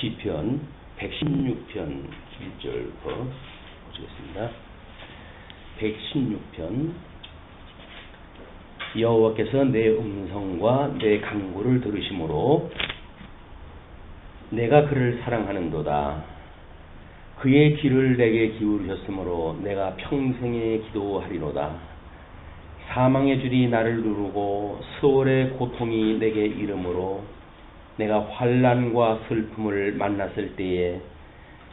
시편 116편 1절부터 보시겠습니다. 116편 여호와께서 내 음성과 내 간구를 들으심으로 내가 그를 사랑하는도다. 그의 귀를 내게 기울이셨으므로 내가 평생에 기도하리로다. 사망의 줄이 나를 누르고 수월의 고통이 내게 이르므로 내가 환난과 슬픔을 만났을 때에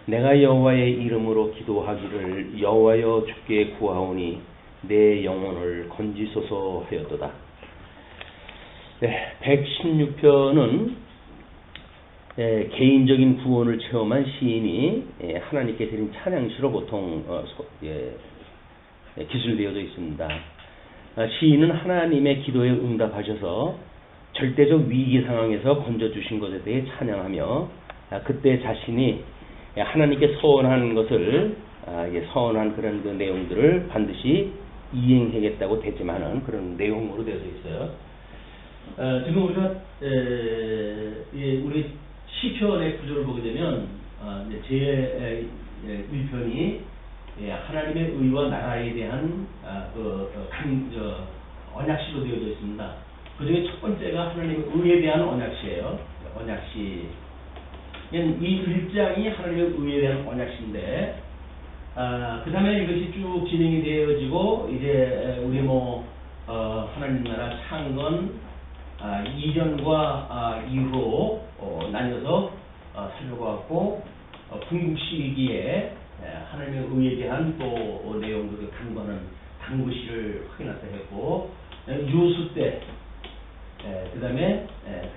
내가 여호와의 이름으로 기도하기를 여호와여 주께 구하오니 내 영혼을 건지소서 하였도다. 네, 116편은 개인적인 구원을 체험한 시인이 하나님께 드린 찬양시로 보통 기술되어져 있습니다. 시인은 하나님의 기도에 응답하셔서 절대적 위기 상황에서 건져주신 것에 대해 찬양하며 그때 자신이 하나님께 서원한 것을 서원한 그런 그 내용들을 반드시 이행하겠다고 대짐하는 그런 내용으로 되어져 있어요. 지금 우리가 우리 시편의 구조를 보게 되면 제 1편이 하나님의 의와 나라에 대한 언약시로 되어져 있습니다. 그 중에 첫 번째가 하나님의 의에 대한 언약시예요. 언약시. 이 1장이 하나님의 의에 대한 언약시인데, 그 다음에 이것이 쭉 진행이 되어지고, 이제 우리 하나님 나라 창건 이전과 이후로 나뉘어서 살펴보았고, 궁극 시기에 하나님의 의에 대한 또 내용들을 간구하는 간구시를 확인하자 했고, 유수 때, 그 다음에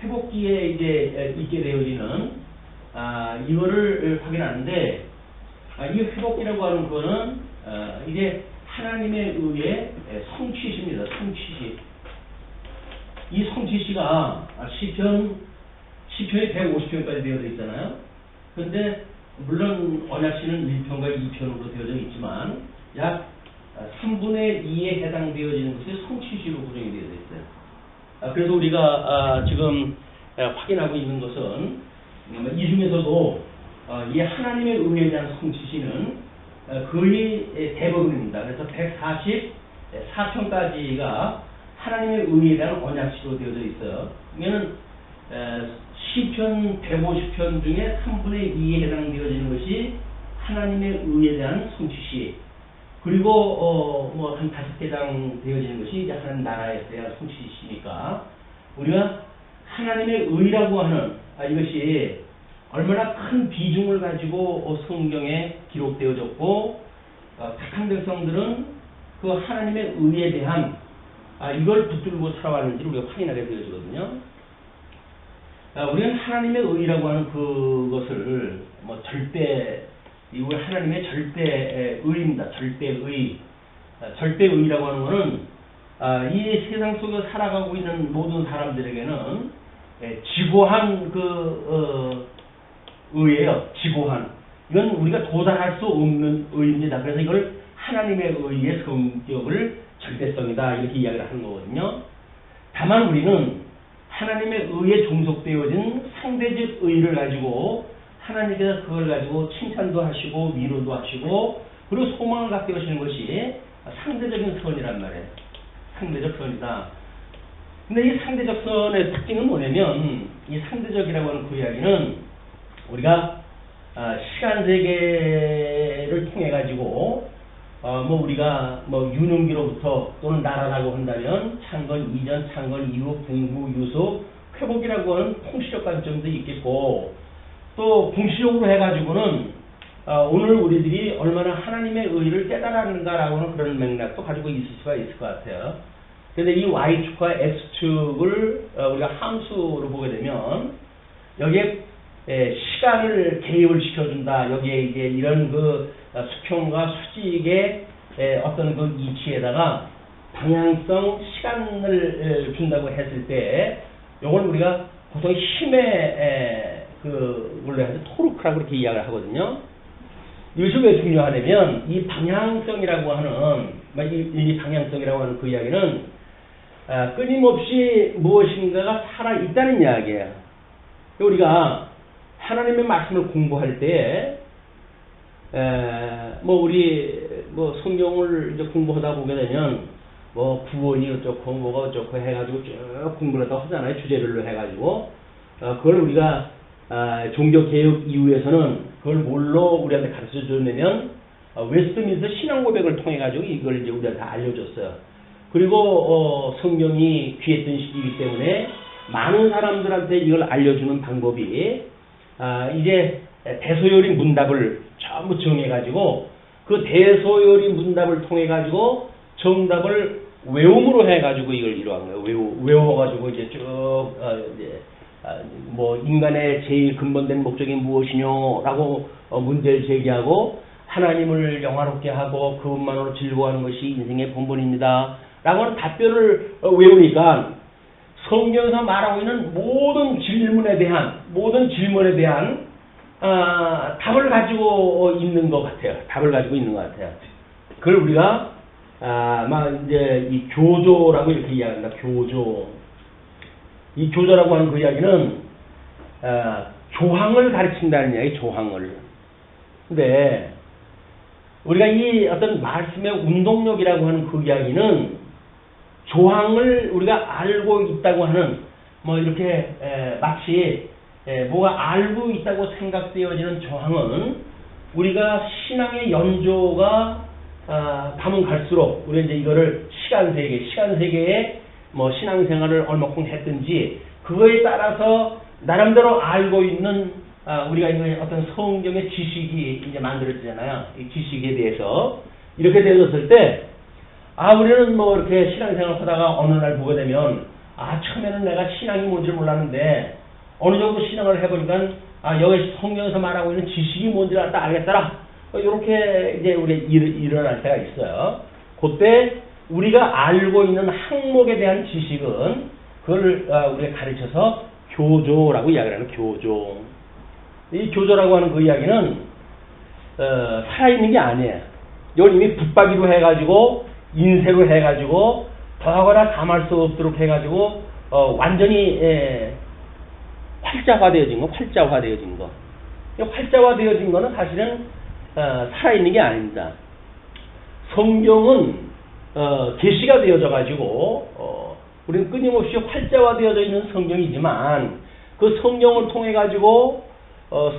회복기에 이제 있게 되어지는 이거를 확인하는데, 이 회복기라고 하는 거는 이제 하나님의 의의 성취시입니다. 성취시. 이 성취시가 시편이 150편까지 되어져 있잖아요. 그런데 물론 언약시는 1편과 2편으로 되어져 있지만 약 3분의 2에 해당되어지는 것이 성취시로 구성이 되어져 있어요. 그래서 우리가 지금 확인하고 있는 것은 이 중에서도 이 하나님의 의에 대한 성취시는 거의 대부분입니다. 그래서 144편까지가 하나님의 의에 대한 언약시로 되어져 있어요. 그러면 시편 150편 중에 3분의 2에 해당되어지는 것이 하나님의 의에 대한 성취시, 그리고 한 5개장 되어지는 것이 이제 하나님 나라에 대한 성취시니까 우리가 하나님의 의라고 하는 이것이 얼마나 큰 비중을 가지고 성경에 기록되어졌고, 택한 백성들은 그 하나님의 의에 대한 이걸 붙들고 살아왔는지를 우리가 확인하게 되어지거든요. 우리는 하나님의 의라고 하는 그것을 우리 하나님의 절대의입니다. 절대의. 절대의라고 하는 것은 이 세상 속에 살아가고 있는 모든 사람들에게는 지고한 의예요. 지고한. 이건 우리가 도달할 수 없는 의입니다. 그래서 이걸 하나님의 의의 성격을 절대성이다 이렇게 이야기를 하는 거거든요. 다만 우리는 하나님의 의에 종속되어진 상대적 의를 가지고 하나님께서 그걸 가지고 칭찬도 하시고 위로도 하시고 그리고 소망을 갖게 하시는 것이 상대적인 선이란 말이에요. 상대적 선이다. 근데 이 상대적 선의 특징은 뭐냐면 이 상대적이라고 하는 그 이야기는 우리가 시간 세계를 통해 가지고 우리가 유능기로부터 또는 나라라고 한다면 창건 이전, 창건 이후, 궁후, 유수, 회복이라고 하는 통시적 관점도 있겠고, 또 공시적으로 해가지고는 오늘 우리들이 얼마나 하나님의 의를 깨달았는가라고 하는 그런 맥락도 가지고 있을 수가 있을 것 같아요. 그런데 이 Y축과 X축을 우리가 함수로 보게 되면 여기에 시간을 개입을 시켜준다. 여기에 이제 이런 수평과 수직의 어떤 그 이치에다가 방향성 시간을 준다고 했을 때 이걸 우리가 보통 힘의 원래 해서 토르크라고 그렇게 이야기를 하거든요. 이것이 왜 중요하냐면 이 방향성이라고 하는 이 방향성이라고 하는 그 이야기는 끊임없이 무엇인가가 살아 있다는 이야기예요. 우리가 하나님의 말씀을 공부할 때 우리 성경을 이제 공부하다 보게 되면 구원이 어쩌고 뭐가 어쩌고 해가지고 쭉 공부를 하다 하잖아요. 주제별로 해가지고 그걸 우리가 종교 개혁 이후에서는 그걸 뭘로 우리한테 가르쳐 줬냐면 웨스트민스터 신앙 고백을 통해 가지고 이걸 이제 우리한테 알려줬어요. 그리고 성경이 귀했던 시기이기 때문에 많은 사람들한테 이걸 알려주는 방법이 이제 대소요리 문답을 전부 정해가지고 그 대소요리 문답을 통해가지고 정답을 외움으로 해가지고 이걸 이루한 거예요. 외워가지고 이제 쭉 인간의 제일 근본된 목적이 무엇이뇨라고 문제를 제기하고 하나님을 영화롭게 하고 그것만으로 즐거워하는 것이 인생의 본분입니다. 라고 하는 답변을 외우니까 성경에서 말하고 있는 모든 질문에 대한 답을 가지고 있는 것 같아요. 답을 가지고 있는 것 같아요. 그걸 우리가 이제 이 교조라고 이렇게 이야기합니다. 교조. 이 교조라고 하는 그 이야기는 조항을 가르친다는 이야기. 조항을. 근데 우리가 이 어떤 말씀의 운동력이라고 하는 그 이야기는 조항을 우리가 알고 있다고 하는 이렇게 마치 뭐가 알고 있다고 생각되어지는 조항은 우리가 신앙의 연조가 가면 갈수록 우리가 이제 이거를 시간 세계에 신앙생활을 얼마큼 했든지 그거에 따라서 나름대로 알고 있는 우리가 이거 어떤 성경의 지식이 이제 만들어지잖아요. 이 지식에 대해서 이렇게 되어졌을 때 우리는 이렇게 신앙생활을 하다가 어느 날 보게 되면 처음에는 내가 신앙이 뭔지를 몰랐는데 어느 정도 신앙을 해보니까 여기 성경에서 말하고 있는 지식이 뭔지를 딱 알겠더라. 이렇게 이제 우리 일어날 때가 있어요. 그때 우리가 알고 있는 항목에 대한 지식은 그걸 우리가 가르쳐서 교조라고 이야기를 하는 교조. 이 교조라고 하는 그 이야기는 살아있는 게 아니에요. 이건 이미 붙박이로 해가지고 인쇄로 해가지고 더하거나 담을 수 없도록 해가지고 완전히 활자화되어진 거. 활자화되어진 거는 사실은 살아있는 게 아닙니다. 성경은 계시가 되어져 가지고 우리는 끊임없이 활자화되어져 있는 성경이지만 그 성경을 통해 가지고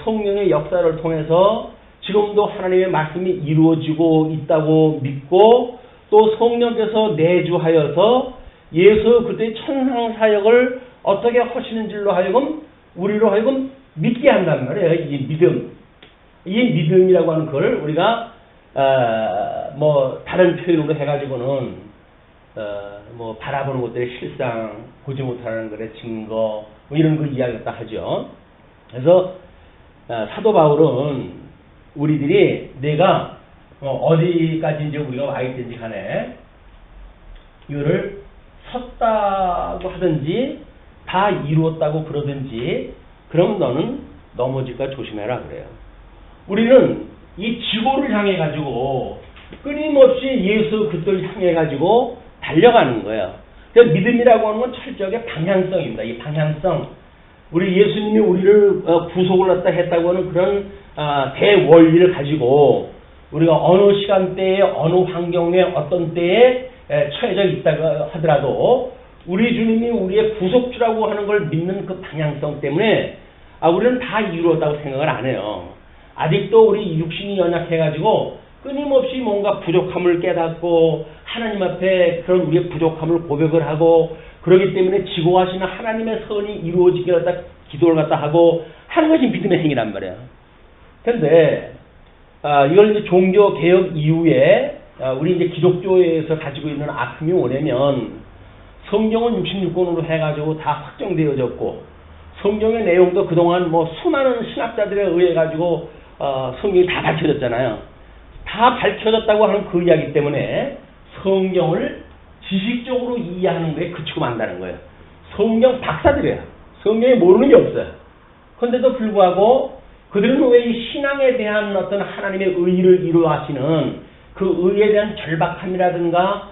성령의 역사를 통해서 지금도 하나님의 말씀이 이루어지고 있다고 믿고 또 성령께서 내주하여서 예수 그리스도의 천상사역을 어떻게 하시는 줄로 하여금 우리로 하여금 믿게 한단 말이에요. 이 믿음. 이 믿음이라고 하는 걸 우리가 다른 표현으로 해가지고는 바라보는 것들의 실상, 보지 못하는 것의 증거 이런 거 이야기를 딱 하죠. 그래서 사도 바울은 우리들이 내가 어디까지 이제 우리가 와 있든지 간에 이거를 섰다고 하든지 다 이루었다고 그러든지 그러면 너는 넘어질까 조심해라 그래요. 우리는 이 지고를 향해 가지고 끊임없이 예수 그리스도를 향해 가지고 달려가는 거예요. 그래서 믿음이라고 하는 건 철저하게 방향성입니다. 이 방향성. 우리 예수님이 우리를 구속을 했다고 하는 그런 대원리를 가지고 우리가 어느 시간대에 어느 환경에 어떤 때에 처해져 있다고 하더라도 우리 주님이 우리의 구속주라고 하는 걸 믿는 그 방향성 때문에 우리는 다 이루었다고 생각을 안 해요. 아직도 우리 육신이 연약해가지고 끊임없이 뭔가 부족함을 깨닫고 하나님 앞에 그런 우리의 부족함을 고백을 하고 그러기 때문에 지고 가시는 하나님의 선이 이루어지게 갖다 기도를 갖다 하고 하는 것이 믿음의 행위란 말이에요. 그런데 이걸 이제 종교 개혁 이후에 우리 이제 기독교에서 가지고 있는 아픔이 뭐냐면 성경은 66권으로 해가지고 다 확정되어졌고 성경의 내용도 그동안 수많은 신학자들에 의해 가지고 성경이 다 밝혀졌잖아요. 다 밝혀졌다고 하는 그 이야기 때문에 성경을 지식적으로 이해하는 거에 그치고 만다는 거예요. 성경 박사들이에요. 성경에 모르는 게 없어요. 그런데도 불구하고 그들은 왜 이 신앙에 대한 어떤 하나님의 의를 이루어하시는 그 의에 대한 절박함이라든가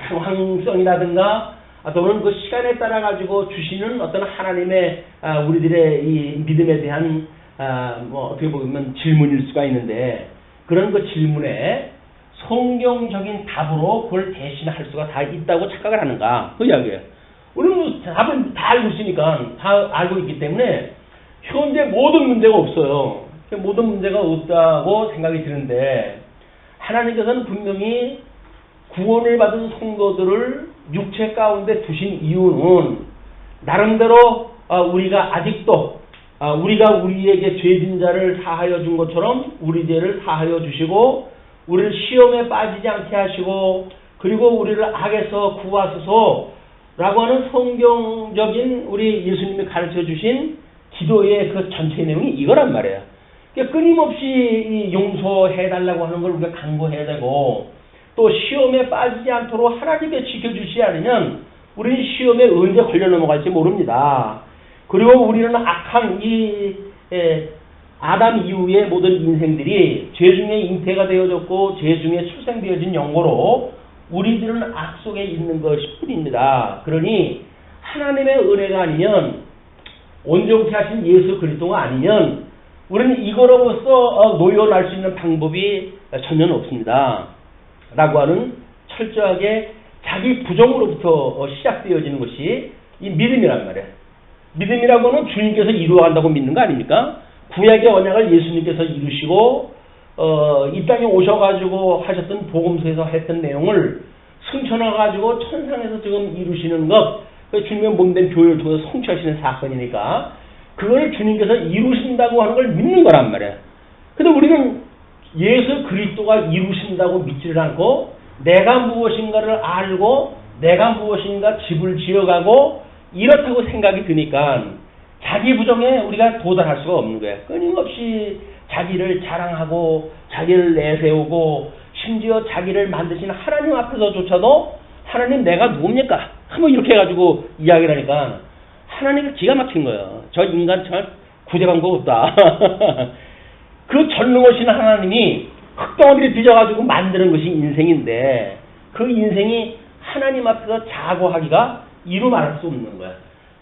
상황성이라든가 또는 그 시간에 따라 가지고 주시는 어떤 하나님의 우리들의 이 믿음에 대한 뭐 어떻게 보면 질문일 수가 있는데 그런 그 질문에 성경적인 답으로 그걸 대신할 수가 다 있다고 착각을 하는가 그 이야기예요. 우리는 뭐 답을 다 알고 있으니까 다 알고 있기 때문에 현재 모든 문제가 없어요. 모든 문제가 없다고 생각이 드는데 하나님께서는 분명히 구원을 받은 성도들을 육체 가운데 두신 이유는 나름대로 우리가 아직도 우리가 우리에게 죄진 자를 사하여 준 것처럼 우리 죄를 사하여 주시고 우리를 시험에 빠지지 않게 하시고 그리고 우리를 악에서 구하소서라고 하는 성경적인 우리 예수님이 가르쳐 주신 기도의 그 전체 내용이 이거란 말이에요. 그러니까 끊임없이 용서해달라고 하는 걸 우리가 강구해야 되고 또 시험에 빠지지 않도록 하나님께 지켜주시지 않으면 우리는 시험에 언제 걸려 넘어갈지 모릅니다. 그리고 우리는 악한 이 아담 이후의 모든 인생들이 죄 중에 잉태가 되어졌고 죄 중에 출생되어진 영고로 우리들은 악 속에 있는 것일 뿐입니다. 그러니 하나님의 은혜가 아니면 온전케 하신 예수 그리스도가 아니면 우리는 이거로서 놓여날 수 있는 방법이 전혀 없습니다. 라고 하는 철저하게 자기 부정으로부터 시작되어지는 것이 이 믿음이란 말이에요. 믿음이라고 하는 주님께서 이루어간다고 믿는 거 아닙니까? 구약의 언약을 예수님께서 이루시고 이 땅에 오셔가지고 하셨던 복음서에서 했던 내용을 승천해가지고 천상에서 지금 이루시는 것 주님의 몸된 교회를 통해서 성취하시는 사건이니까 그걸 주님께서 이루신다고 하는 걸 믿는 거란 말이에요. 근데 우리는 예수 그리스도가 이루신다고 믿지를 않고 내가 무엇인가를 알고 내가 무엇인가 집을 지어가고 이렇다고 생각이 드니까 자기 부정에 우리가 도달할 수가 없는 거예요. 끊임없이 자기를 자랑하고 자기를 내세우고 심지어 자기를 만드신 하나님 앞에서조차도 하나님 내가 누굽니까? 한번 이렇게 해가지고 이야기를 하니까 하나님이 기가 막힌 거예요. 저 인간 정말 구제방법 없다. 그 전능하신 하나님이 흙덩어리를 빚어가지고 만드는 것이 인생인데 그 인생이 하나님 앞에서 자고하기가 이루 말할 수 없는 거야.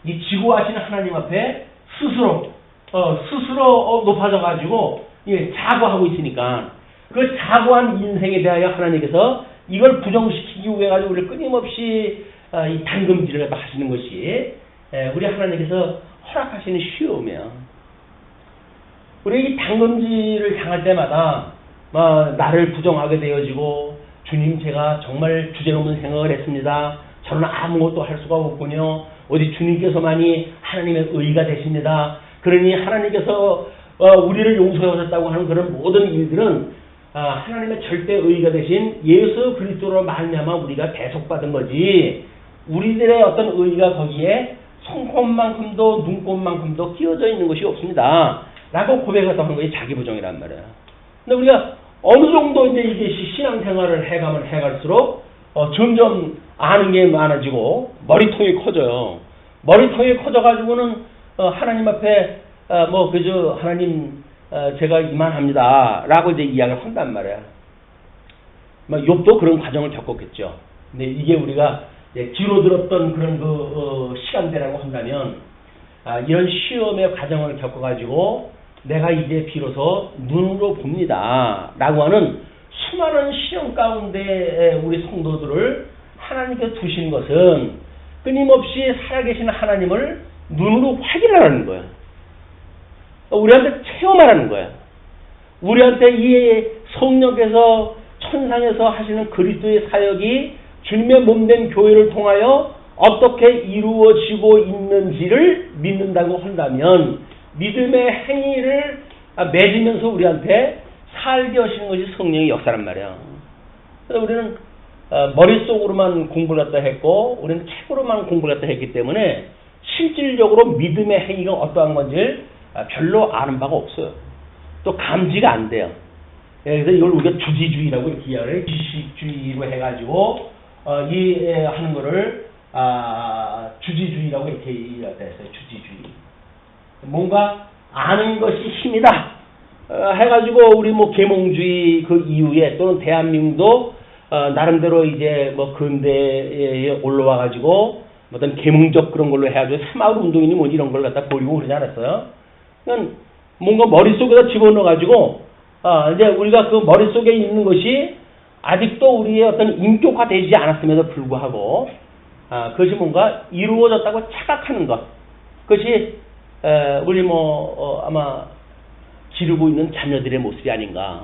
이 지고하신 하나님 앞에 스스로 높아져가지고 자고하고 있으니까 그 자고한 인생에 대하여 하나님께서 이걸 부정시키기 위해 가지고 우리를 끊임없이 이 단금질을 하시는 것이 우리 하나님께서 허락하시는 시험이에요. 우리 이 단금질을 당할 때마다 나를 부정하게 되어지고 주님 제가 정말 주제넘는 생각을 했습니다. 저는 아무것도 할 수가 없군요. 어디 주님께서만이 하나님의 의가 되십니다. 그러니 하나님께서 우리를 용서해 오셨다고 하는 그런 모든 일들은 하나님의 절대 의가 되신 예수 그리스도로 말미암아 우리가 대속받은 거지 우리들의 어떤 의가 거기에 손꼽만큼도 눈꼽만큼도 끼어져 있는 것이 없습니다. 라고 고백했던 것이 자기 부정이란 말이에요. 근데 우리가 어느 정도 이제 이게 신앙생활을 해가면 해갈수록 점점 아는 게 많아지고 머리통이 커져요. 머리통이 커져가지고는 하나님 앞에 그저 하나님 제가 이만합니다. 라고 이제 이야기를 한단 말이에요. 욥도 그런 과정을 겪었겠죠. 근데 이게 우리가 뒤로 들었던 그런 시간대라고 한다면 이런 시험의 과정을 겪어가지고 내가 이제 비로소 눈으로 봅니다. 라고 하는 수많은 시험 가운데 우리 성도들을 하나님께 두신 것은 끊임없이 살아계신 하나님을 눈으로 확인하라는 거예요. 우리한테 체험하라는 거예요. 우리한테 이 성령께서 천상에서 하시는 그리스도의 사역이 주님의 몸된 교회를 통하여 어떻게 이루어지고 있는지를 믿는다고 한다면 믿음의 행위를 맺으면서 우리한테 살게 하시는 것이 성령의 역사란 말이에요. 그래서 우리는 머릿속으로만 공부를 갖다 했고 우리는 책으로만 공부를 갖다 했기 때문에 실질적으로 믿음의 행위가 어떠한 건지를 별로 아는 바가 없어요. 또 감지가 안 돼요. 그래서 이걸 우리가 주지주의라고 이렇게 이야기를 지식주의로 해가지고 하는 거를 주지주의라고 이렇게 이야기했어요. 주지주의. 뭔가 아는 것이 힘이다 해가지고 우리 계몽주의 그 이후에 또는 대한민국도 나름대로 이제 근대에 올라와가지고 어떤 계몽적 그런 걸로 해가지고 새마을 운동이니 이런 걸 갖다 버리고 그러지 않았어요. 그러니까 뭔가 머릿속에다 집어넣어가지고, 이제 우리가 그 머릿속에 있는 것이 아직도 우리의 어떤 인격화되지 않았음에도 불구하고, 그것이 뭔가 이루어졌다고 착각하는 것. 그것이, 우리 아마 기르고 있는 자녀들의 모습이 아닌가.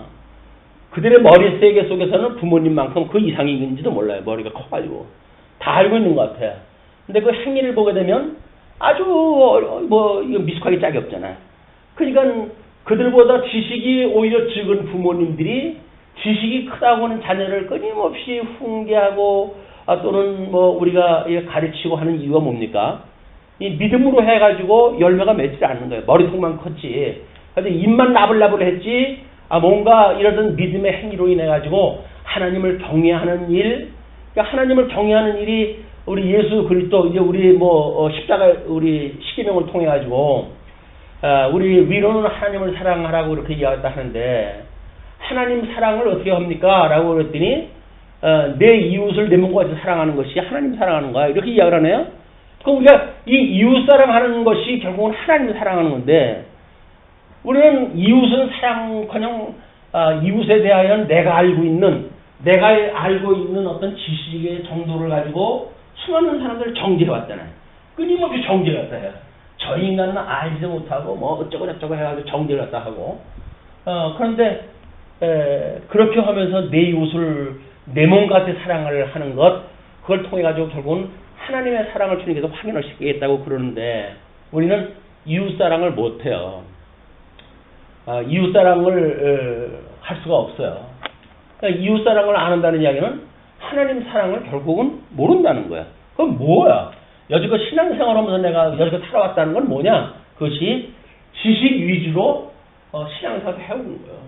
그들의 머리 세계 속에서는 부모님만큼 그 이상이 있는지도 몰라요. 머리가 커가지고. 다 알고 있는 것 같아요. 근데 그 행위를 보게 되면 아주 이거 미숙하게 짝이 없잖아요. 그러니까 그들보다 지식이 오히려 적은 부모님들이 지식이 크다고 하는 자녀를 끊임없이 훈계하고 또는 우리가 가르치고 하는 이유가 뭡니까? 이 믿음으로 해가지고 열매가 맺지 않는 거예요. 머리통만 컸지. 그래서 입만 나불나불 했지. 뭔가 이런 믿음의 행위로 인해 가지고 하나님을 경외하는 일, 그러니까 하나님을 경외하는 일이 우리 예수 그리스도 이제 우리 십자가 우리 십계명을 통해 가지고 우리 위로는 하나님을 사랑하라고 그렇게 이야기했다 하는데 하나님 사랑을 어떻게 합니까? 라고 그랬더니 내 이웃을 내 몸과 같이 사랑하는 것이 하나님 사랑하는 거야. 이렇게 이야기를 하네요. 그럼 우리가 이 이웃 사랑하는 것이 결국은 하나님을 사랑하는 건데 우리는 이웃은 사랑커녕 이웃에 대하여 내가 알고 있는 어떤 지식의 정도를 가지고 수많은 사람들을 정죄해 왔잖아요. 끊임없이 정죄를 갖다 해요. 저 인간은 알지도 못하고 어쩌고 저쩌고 해가지고 정죄를 갖다 하고 그런데 그렇게 하면서 내 이웃을 내 몸같이 사랑을 하는 것 그걸 통해 가지고 결국은 하나님의 사랑을 주님께서 확인을 시키겠다고 그러는데 우리는 이웃 사랑을 못해요. 이웃 사랑을 할 수가 없어요. 그러니까 이웃 사랑을 안 한다는 이야기는 하나님 사랑을 결국은 모른다는 거야. 그건 뭐야? 여지껏 신앙생활하면서 내가 여지껏 살아왔다는 건 뭐냐? 그것이 지식 위주로 신앙생활을 해오는 거예요.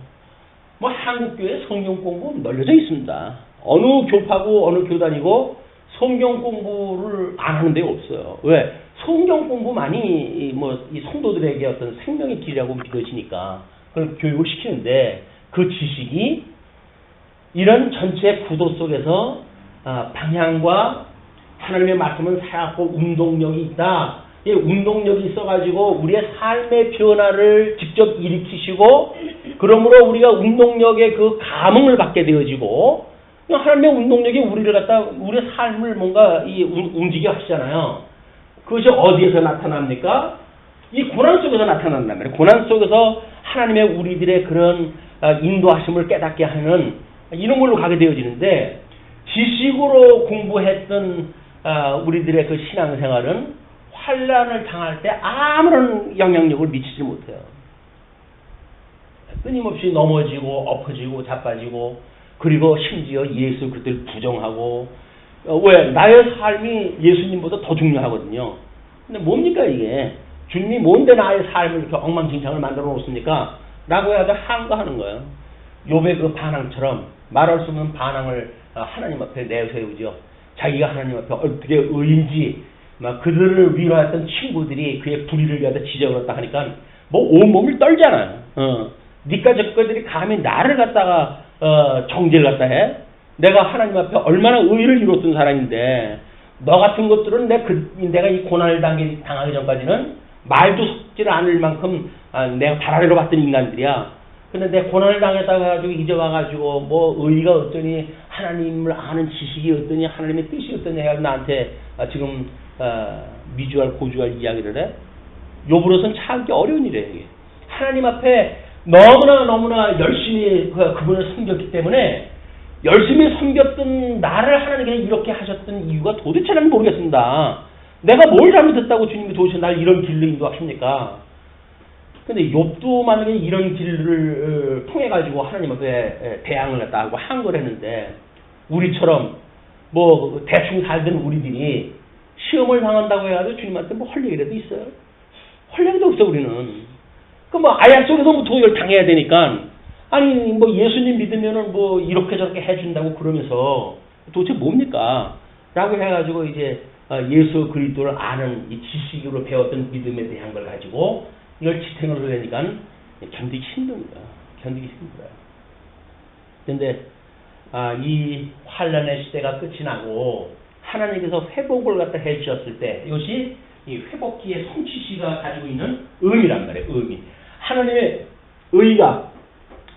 한국교회 성경 공부 널려져 있습니다. 어느 교파고 어느 교단이고 성경 공부를 안 하는 데가 없어요. 왜? 성경 공부만이 이 성도들에게 어떤 생명의 길이라고 믿어지니까 그걸 교육을 시키는데 그 지식이 이런 전체 구도 속에서 방향과 하나님의 말씀은 살아있고 운동력이 있다. 이 운동력이 있어가지고 우리의 삶의 변화를 직접 일으키시고 그러므로 우리가 운동력의 그 감흥을 받게 되어지고 하나님의 운동력이 우리의 삶을 뭔가 움직여 하시잖아요. 그것이 어디에서 나타납니까? 이 고난 속에서 나타난단 말이에요. 고난 속에서 하나님의 우리들의 그런 인도하심을 깨닫게 하는 이런 걸로 가게 되어지는데 지식으로 공부했던 우리들의 그 신앙생활은 환란을 당할 때 아무런 영향력을 미치지 못해요. 끊임없이 넘어지고 엎어지고 자빠지고 그리고 심지어 예수 그들을 부정하고 왜? 나의 삶이 예수님보다 더 중요하거든요. 근데 뭡니까 이게? 주님이 뭔데 나의 삶을 이렇게 엉망진창을 만들어 놓습니까? 라고 해야 한가하는 거예요. 욥의 그 반항처럼 말할 수 없는 반항을 하나님 앞에 내세우죠. 자기가 하나님 앞에 어떻게 의인지 막 그들을 위로했던 친구들이 그의 불의를 위하여 지적을 했다 하니까 온몸을 떨잖아요. 니까 저것들이 감히 나를 갖다가 정죄를 갖다 해? 내가 하나님 앞에 얼마나 의의를 이뤘던 사람인데 너 같은 것들은 내가 이 고난을 당하기 전까지는 말도 섞지를 않을 만큼 내가 바라리로 봤던 인간들이야. 근데 내 고난을 당했다고 해가지고 이제 와가지고 의의가 어떠니 하나님을 아는 지식이 어떠니 하나님의 뜻이 어떠니 해가지고 나한테 지금 미주알 고주알 이야기를 해. 욥으로서는 참기 어려운 일이에요. 이게. 하나님 앞에 너무나 열심히 그분을 섬겼기 때문에 열심히 섬겼던 나를 하나님께서 이렇게 하셨던 이유가 도대체 는 모르겠습니다. 내가 뭘 잘못했다고 주님이 도대체 날 이런 길로 인도하십니까? 근데 욥도 만약에 이런 길을 통해 가지고 하나님 앞에 대항을 했다 하고 한 걸 했는데 우리처럼 대충 살던 우리들이 시험을 당한다고 해가지고 주님한테 할 얘기라도 있어요? 할 얘기도 없어 우리는. 아약 속에서 도의를 당해야 되니까 아니 예수님 믿으면은 이렇게 저렇게 해준다고 그러면서 도대체 뭡니까? 라고 해가지고 이제 예수 그리스도를 아는 이 지식으로 배웠던 믿음에 대한 걸 가지고 이걸 지탱을 하려니까 견디기 힘든 거야. 견디기 힘들어요. 근데 이 환란의 시대가 끝이 나고 하나님께서 회복을 갖다 해주셨을 때 이것이 이 회복기의 성취시가 가지고 있는 의미란 말이에요. 의미. 하나님의 의가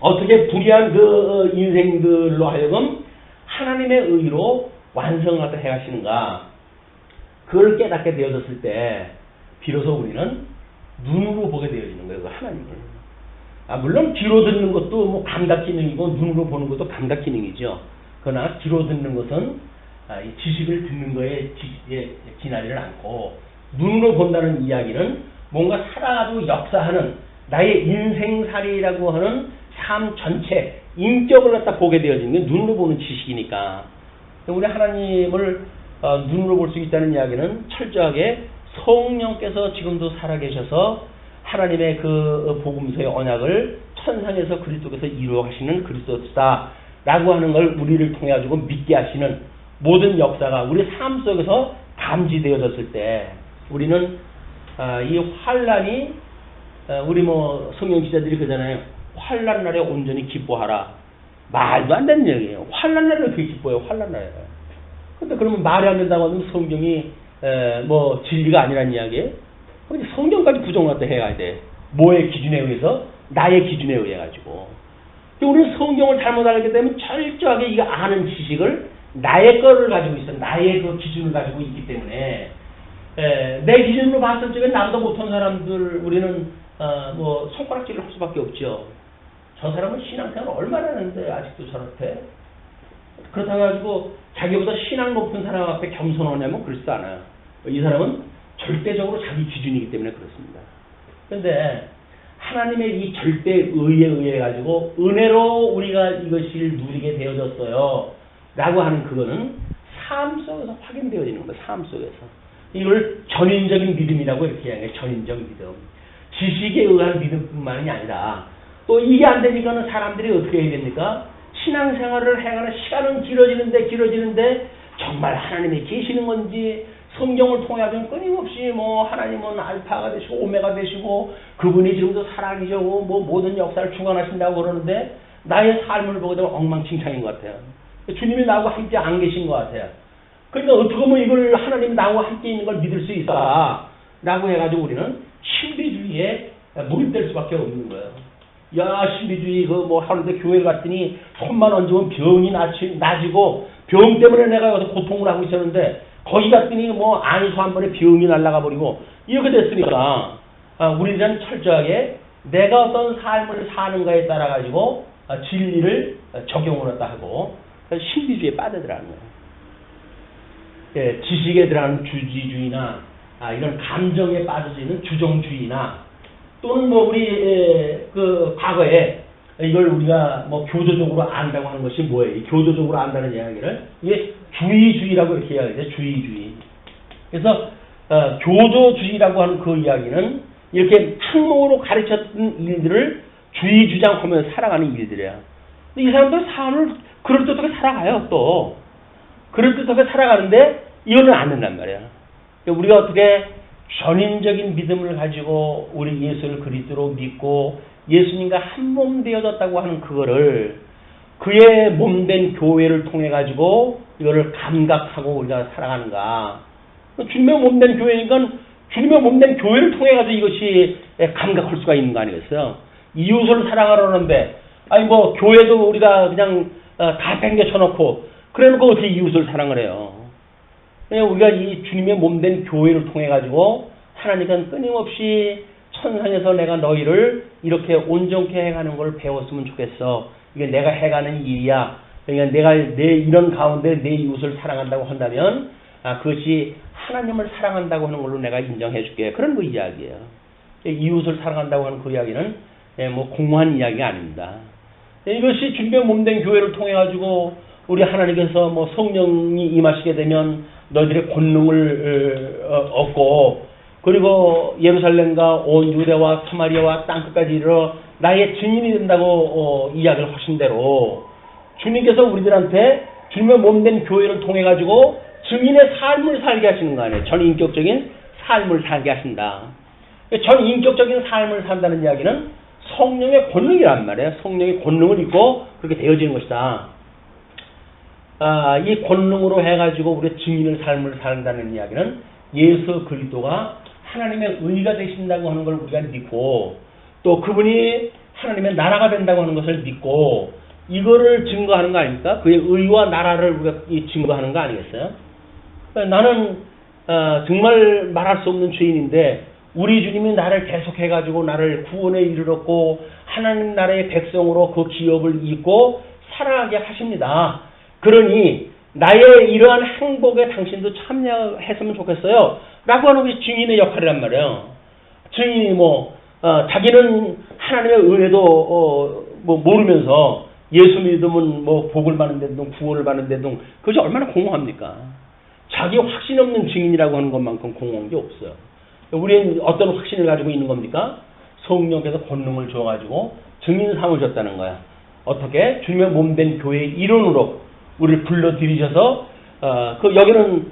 어떻게 불의한 그 인생들로 하여금 하나님의 의로 완성하게 해가시는가, 그걸 깨닫게 되어졌을 때 비로소 우리는 눈으로 보게 되어지는 거예요. 그 하나님을. 물론 귀로 듣는 것도 뭐 감각 기능이고 눈으로 보는 것도 감각 기능이죠. 그러나 귀로 듣는 것은 이 지식을 듣는 거에 지나지를 않고, 눈으로 본다는 이야기는 뭔가 살아가지고 역사하는 나의 인생살이라고 하는 삶 전체 인격을 갖다 보게 되어지는 게 눈으로 보는 지식이니까, 우리 하나님을 눈으로 볼 수 있다는 이야기는 철저하게 성령께서 지금도 살아계셔서 하나님의 그 복음서의 언약을 천상에서 그리스도께서 이루어 가시는 그리스도다라고 하는 걸 우리를 통해 가지고 믿게 하시는 모든 역사가 우리 삶 속에서 감지되어졌을 때, 우리는 이 환란이, 우리 뭐 성경 지자들이 그러잖아요. 환란 날에 온전히 기뻐하라. 말도 안 되는 얘기예요. 환란 날에 어떻게 기뻐해요? 환란 날에. 근데 그러면 말이 안 된다고 하면 성경이 뭐 진리가 아니란 이야기예요? 근데 성경까지 부정을 갖다 해야 돼. 뭐의 기준에 의해서? 나의 기준에 의해 가지고. 우리는 성경을 잘못 알게 되면 철저하게 이거 아는 지식을 나의 거를 가지고 있어. 나의 그 기준을 가지고 있기 때문에 내 기준으로 봤을 적에 나보다 못한 사람들 우리는 뭐 손가락질을 할 수밖에 없죠. 저 사람은 신앙생활을 얼마나 하는데 아직도 저렇대? 그렇다고 가지고 자기보다 신앙 높은 사람 앞에 겸손하냐면 그렇지도 않아요. 이 사람은 절대적으로 자기 기준이기 때문에 그렇습니다. 그런데 하나님의 이 절대 의에 의해 가지고 은혜로 우리가 이것을 누리게 되어졌어요 라고 하는 그거는 삶 속에서 확인되어지는 거예요. 삶 속에서. 이걸 전인적인 믿음이라고 이렇게 이야기해요. 전인적 믿음. 지식에 의한 믿음뿐만이 아니라 또 이게 안 되니까는 사람들이 어떻게 해야 됩니까? 신앙생활을 해가는 시간은 길어지는데 정말 하나님이 계시는 건지, 성경을 통해서 끊임없이 뭐 하나님은 알파가 되시고 오메가 되시고 그분이 지금도 살아계시고 뭐 모든 역사를 주관하신다고 그러는데 나의 삶을 보게 되면 엉망진창인 것 같아요. 주님이 나하고 함께 안 계신 것 같아요. 그러니까 어떻게 보면 이걸 하나님이 나하고 함께 있는 걸 믿을 수 있다 라고 해가지고 우리는 신비주의에 몰입될 수밖에 없는 거예요. 야, 신비주의 그 뭐 하는데 교회 갔더니 손만 얹으면 병이 나지고 병 때문에 내가 여기서 고통을 하고 있었는데 거기 갔더니 뭐 안수 한 번에 병이 날아가 버리고 이렇게 됐으니까 우리는 철저하게 내가 어떤 삶을 사는가에 따라 가지고 진리를 적용을 했다 하고 신비주의에 빠져들어가는 거예요. 예, 지식에 들어가는 주지주의나 이런 감정에 빠져져 있는 주정주의나 또는 뭐 우리 그 과거에 이걸 우리가 뭐 교조적으로 안다고 하는 것이 뭐예요? 교조적으로 안다는 이야기를 이게 주의주의라고 이렇게 이야기해요. 주의주의. 그래서 교조주의라고 하는 그 이야기는 이렇게 항목으로 가르쳤던 일들을 주의주장하면서 살아가는 일들이에요. 근데 이 사람들 삶을 그럴듯하게 살아가요. 또 그럴듯하게 살아가는데 이거는 안 된단 말이야. 우리가 어떻게 전인적인 믿음을 가지고 우리 예수를 그리스도로 믿고 예수님과 한 몸 되어졌다고 하는 그거를 그의 몸된 교회를 통해 가지고 이거를 감각하고 우리가 살아가는가. 주님의 몸된 교회니까 주님의 몸된 교회를 통해 가지고 이것이 감각할 수가 있는 거 아니겠어요? 이웃을 사랑하려는데 아니 뭐 교회도 우리가 그냥 다 팽개쳐놓고 그래놓고 어떻게 이웃을 사랑을 해요? 그냥 우리가 이 주님의 몸된 교회를 통해 가지고 하나님은 끊임없이 천상에서 내가 너희를 이렇게 온전케 해가는 걸 배웠으면 좋겠어. 이게 내가 해가는 일이야. 그러니까 내가 내 이런 가운데 내 이웃을 사랑한다고 한다면 그것이 하나님을 사랑한다고 하는 걸로 내가 인정해 줄게. 그런 그 이야기예요. 이웃을 사랑한다고 하는 그 이야기는 뭐 공허한 이야기가 아닙니다. 이것이 주님의 몸된 교회를 통해 가지고 우리 하나님께서 뭐 성령이 임하시게 되면 너희들의 권능을 얻고 그리고 예루살렘과 온 유대와 사마리아와 땅끝까지 이르러 나의 증인이 된다고 이야기를 하신 대로 주님께서 우리들한테 주님의 몸된 교회를 통해 가지고 증인의 삶을 살게 하시는 거 아니에요. 전인격적인 삶을 살게 하신다. 전인격적인 삶을 산다는 이야기는 성령의 권능이란 말이에요. 성령의 권능을 입고 그렇게 되어지는 것이다. 이 권능으로 해가지고 우리의 증인의 삶을 산다는 이야기는 예수 그리스도가 하나님의 의가 되신다고 하는 걸 우리가 믿고 또 그분이 하나님의 나라가 된다고 하는 것을 믿고 이거를 증거하는 거 아닙니까? 그의 의와 나라를 우리가 증거하는 거 아니겠어요? 나는 정말 말할 수 없는 죄인인데 우리 주님이 나를 계속해가지고 나를 구원에 이르렀고 하나님 나라의 백성으로 그 기업을 잇고 살아가게 하십니다. 그러니 나의 이러한 행복에 당신도 참여했으면 좋겠어요. 라고 하는 것이 증인의 역할이란 말이에요. 증인이 자기는 하나님의 은혜도 모르면서 예수 믿으면 복을 받는 등 구원을 받는 등 그것이 얼마나 공허합니까? 자기 확신 없는 증인이라고 하는 것만큼 공허한 게 없어요. 우리는 어떤 확신을 가지고 있는 겁니까? 성령께서 권능을 줘가지고 증인 삼으셨다는 거야. 어떻게? 주님의 몸된 교회의 일원으로 우리를 불러들이셔서 여기는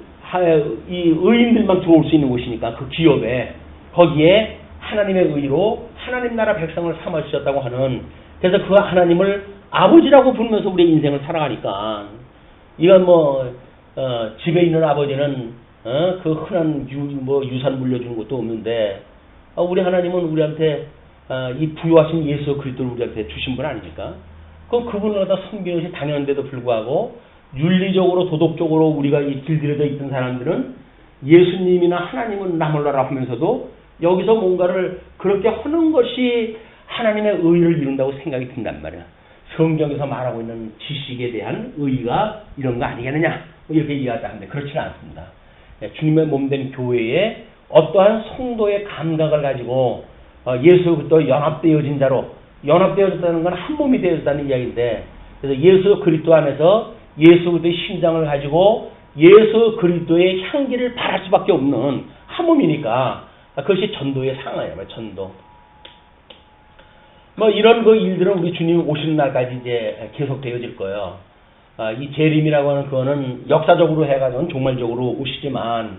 이 의인들만 들어올 수 있는 곳이니까 그 기업에 거기에 하나님의 의로 하나님 나라 백성을 삼아주셨다고 하는 그래서 그 하나님을 아버지라고 부르면서 우리의 인생을 살아가니까 이건 집에 있는 아버지는 그 흔한 유산 물려주는 것도 없는데 우리 하나님은 우리한테 이 부유하신 예수 그리스도를 우리한테 주신 분 아닙니까? 그분을 갖다 섬기는 것이 당연한데도 불구하고 윤리적으로 도덕적으로 우리가 이 길들여져 있던 사람들은 예수님이나 하나님은 나 몰라라 하면서도 여기서 뭔가를 그렇게 하는 것이 하나님의 의를 이룬다고 생각이 든단 말이야. 성경에서 말하고 있는 지식에 대한 의의가 이런 거 아니겠느냐 이렇게 이해하는데 그렇지는 않습니다. 주님의 몸된 교회에 어떠한 성도의 감각을 가지고 예수 그리스도 연합되어진 자로 연합되어졌다는 건 한 몸이 되어졌다는 이야기인데 그래서 예수 그리스도 안에서 예수 그리스도의 심장을 가지고 예수 그리스도의 향기를 발할 수밖에 없는 한 몸이니까 그것이 전도의 상하예요. 전도. 이런 일들은 우리 주님 오시는 날까지 이제 계속 되어질 거예요. 이 재림이라고 하는 그거는 역사적으로 해가지고는 종말적으로 오시지만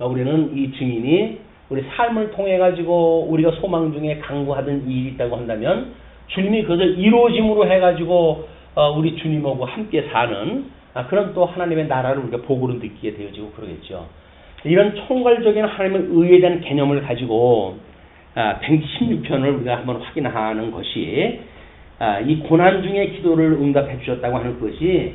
우리는 이 증인이 우리 삶을 통해 가지고 우리가 소망 중에 강구하던 일이 있다고 한다면 주님이 그것을 이루어짐으로 해가지고 우리 주님하고 함께 사는 그런 또 하나님의 나라를 우리가 복으로 느끼게 되어지고 그러겠죠. 이런 총괄적인 하나님의 의에 대한 개념을 가지고 116편을 우리가 한번 확인하는 것이 이 고난 중에 기도를 응답해 주셨다고 하는 것이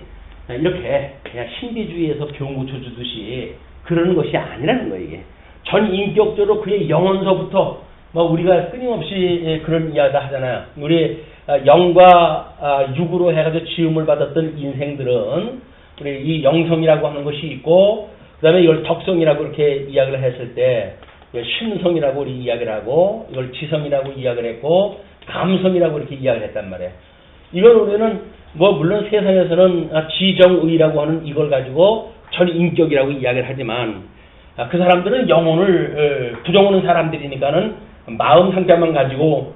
이렇게 그냥 신비주의에서 병 고쳐주듯이 그러는 것이 아니라는 거예요. 이게 전 인격적으로 그의 영원서부터 우리가 끊임없이 그런 이야기 하잖아요. 우리 영과 육으로 해가지고 지음을 받았던 인생들은 우리 이 영성이라고 하는 것이 있고 그 다음에 이걸 덕성이라고 이렇게 이야기를 했을 때 신성이라고 우리 이야기를 하고 이걸 지성이라고 이야기를 했고 감성이라고 이렇게 이야기를 했단 말이에요. 이걸 우리는 물론 세상에서는 지정의라고 하는 이걸 가지고 전 인격이라고 이야기를 하지만 그 사람들은 영혼을 부정하는 사람들이니까는 마음 상태만 가지고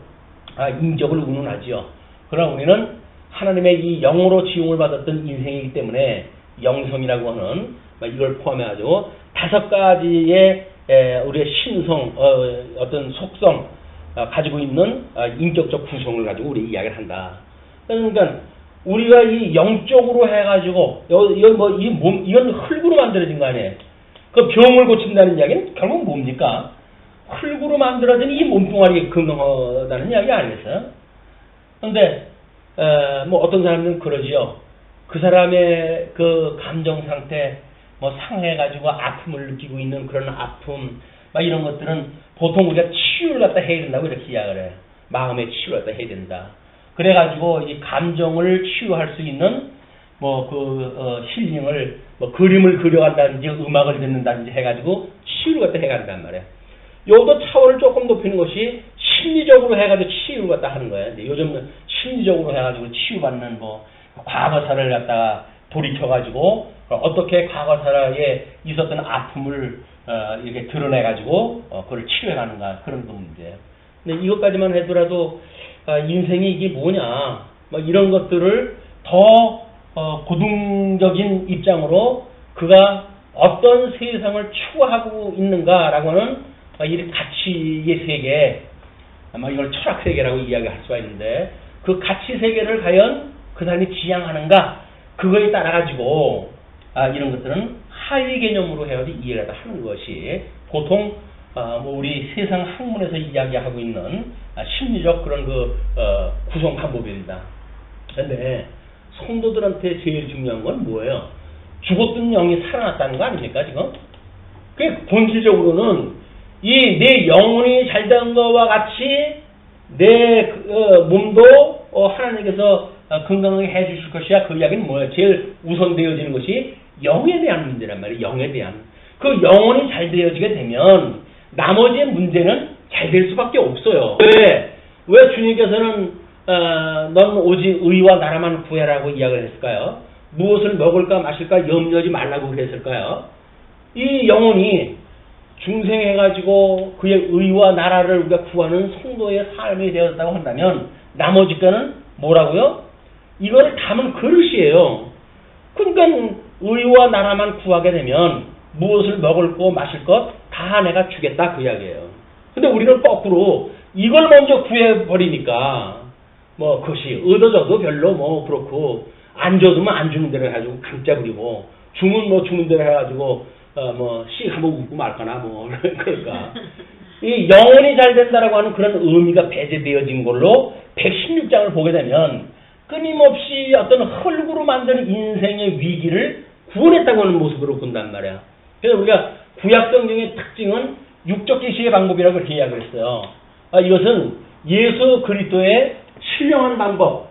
인격을 운운하지요. 그러나 우리는 하나님의 이 영으로 지음을 받았던 인생이기 때문에 영성이라고 하는 이걸 포함해가지고 5가지의 우리의 신성, 어떤 속성 가지고 있는 인격적 구성을 가지고 우리 이야기를 한다. 그러니까 우리가 이 영적으로 해가지고 이건 흙으로 만들어진 거 아니에요. 그 병을 고친다는 이야기는 결국 뭡니까? 흙으로 만들어진 이 몸뚱아리에 근거하다는 이야기 아니겠어요? 그런데 어떤 사람들은 그러지요. 그 사람의 그 감정 상태 상해가지고 아픔을 느끼고 있는 그런 아픔 이런 것들은 보통 우리가 치유를 갖다 해야 된다고 이렇게 이야기를 해요. 마음의 치유를 갖다 해야 된다. 그래가지고 이 감정을 치유할 수 있는 힐링을 그림을 그려간다든지 음악을 듣는다든지 해가지고 치유를 갖다 해간단 말이에요. 요도 차원을 조금 높이는 것이 심리적으로 해가지고 치유를 갖다 하는 거예요. 요즘 심리적으로 해가지고 치유받는 과거사를 갖다가 돌이켜가지고 어떻게 과거사에 있었던 아픔을 이렇게 드러내가지고 그걸 치료해가는가 그런 문제예요. 근데 이것까지만 해더라도 인생이 이게 뭐냐 이런 것들을 더 고등적인 입장으로 그가 어떤 세상을 추구하고 있는가라고 하는 이 가치의 세계 아마 이걸 철학 세계라고 이야기할 수가 있는데 그 가치 세계를 과연 그 사람이 지향하는가 그거에 따라 가지고 이런 것들은 하위 개념으로 해야지 이해를 하는 것이 보통 우리 세상 학문에서 이야기하고 있는 심리적 그런 구성 방법입니다. 근데 성도들한테 제일 중요한 건 뭐예요? 죽었던 영이 살아났다는 거 아닙니까, 지금? 그 본질적으로는 이 내 영혼이 잘된 것과 같이 내 몸도 하나님께서 건강하게 해주실 것이야. 그 이야기는 뭐예요? 제일 우선되어지는 것이 영에 대한 문제란 말이에요. 영에 대한. 그 영혼이 잘 되어지게 되면 나머지의 문제는 잘 될 수밖에 없어요. 왜 주님께서는 넌 오직 의와 나라만 구해라고 이야기를 했을까요? 무엇을 먹을까 마실까 염려하지 말라고 그랬을까요? 이 영혼이 중생해가지고 그의 의와 나라를 우리가 구하는 성도의 삶이 되었다고 한다면 나머지 거는 뭐라고요? 이거를 담은 그릇이에요. 그러니까 의와 나라만 구하게 되면 무엇을 먹을 거 마실 것 다 내가 주겠다 그 이야기예요. 근데 우리는 거꾸로 이걸 먼저 구해버리니까 그것이 얻어져도 별로 그렇고 안 줘도 안 주는 대로 해가지고 강짜 부리고 주면 주는 대로 해가지고 씩 한번 웃고 말거나 그러니까 이 영혼이 잘 된다라고 하는 그런 의미가 배제되어진 걸로 116장을 보게 되면 끊임없이 어떤 흙으로 만드는 인생의 위기를 구원했다고 하는 모습으로 본단 말이야. 그래서 우리가 구약성경의 특징은 육적 계시의 방법이라고 그렇게 이야기를 했어요. 이것은 예수 그리스도의 신령한 방법,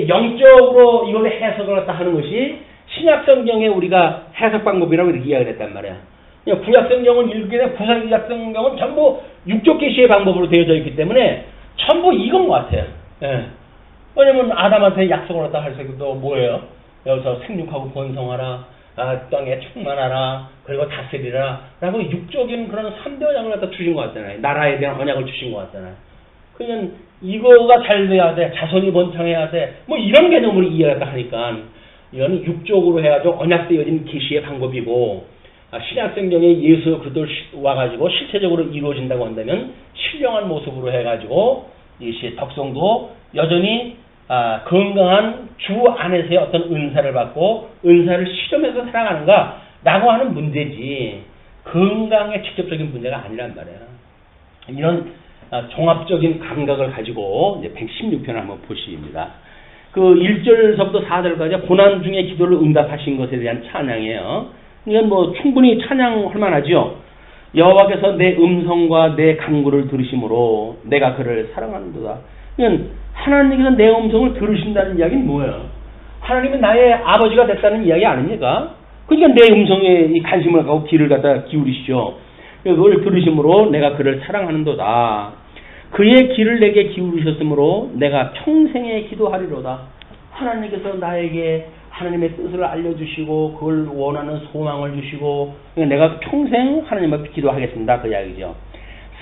영적으로 이걸 해석을 갖다 하는 것이 신약성경의 우리가 해석 방법이라고 이렇게 이야기를 했단 말이야. 구약성경은 읽게 되면 구약성경은 전부 육적 계시의 방법으로 되어져 있기 때문에 전부 이건 것 같아요. 예. 왜냐면 아담한테 약속을 갖다 할 때도 뭐예요? 여기서 생육하고 번성하라, 땅에 충만하라, 그리고 다스리라 라고 육적인 그런 3대 언약을 갖다 주신 것 같잖아요. 나라에 대한 언약을 주신 것 같잖아요. 그냥 이거가 잘 돼야 돼, 자손이 번창해야 돼, 이런 개념으로 이해했다 하니까 이거는 육적으로 해가지고 언약되어진 계시의 방법이고, 신약성경에 예수 그리스도를 와가지고 실체적으로 이루어진다고 한다면 신령한 모습으로 해가지고 이 덕성도 여전히 건강한 주 안에서의 어떤 은사를 받고 은사를 실험해서 살아가는가 라고 하는 문제지 건강의 직접적인 문제가 아니란 말이야. 이런 종합적인 감각을 가지고 이제 116편을 한번 보시입니다. 그 1절서부터 4절까지 고난 중에 기도를 응답하신 것에 대한 찬양이에요. 이건 충분히 찬양할 만하죠. 여호와께서 내 음성과 내 간구를 들으심으로 내가 그를 사랑하는도다. 그러니까 하나님께서 내 음성을 들으신다는 이야기는 뭐예요? 하나님은 나의 아버지가 됐다는 이야기 아닙니까? 그러니까 내 음성에 이 관심을 갖고 귀를 갖다 기울이시죠. 그걸 들으심으로 내가 그를 사랑하는도다. 그의 귀를 내게 기울이셨으므로 내가 평생에 기도하리로다. 하나님께서 나에게 하나님의 뜻을 알려주시고 그걸 원하는 소망을 주시고 내가 평생 하나님 앞에 기도하겠습니다. 그 이야기죠.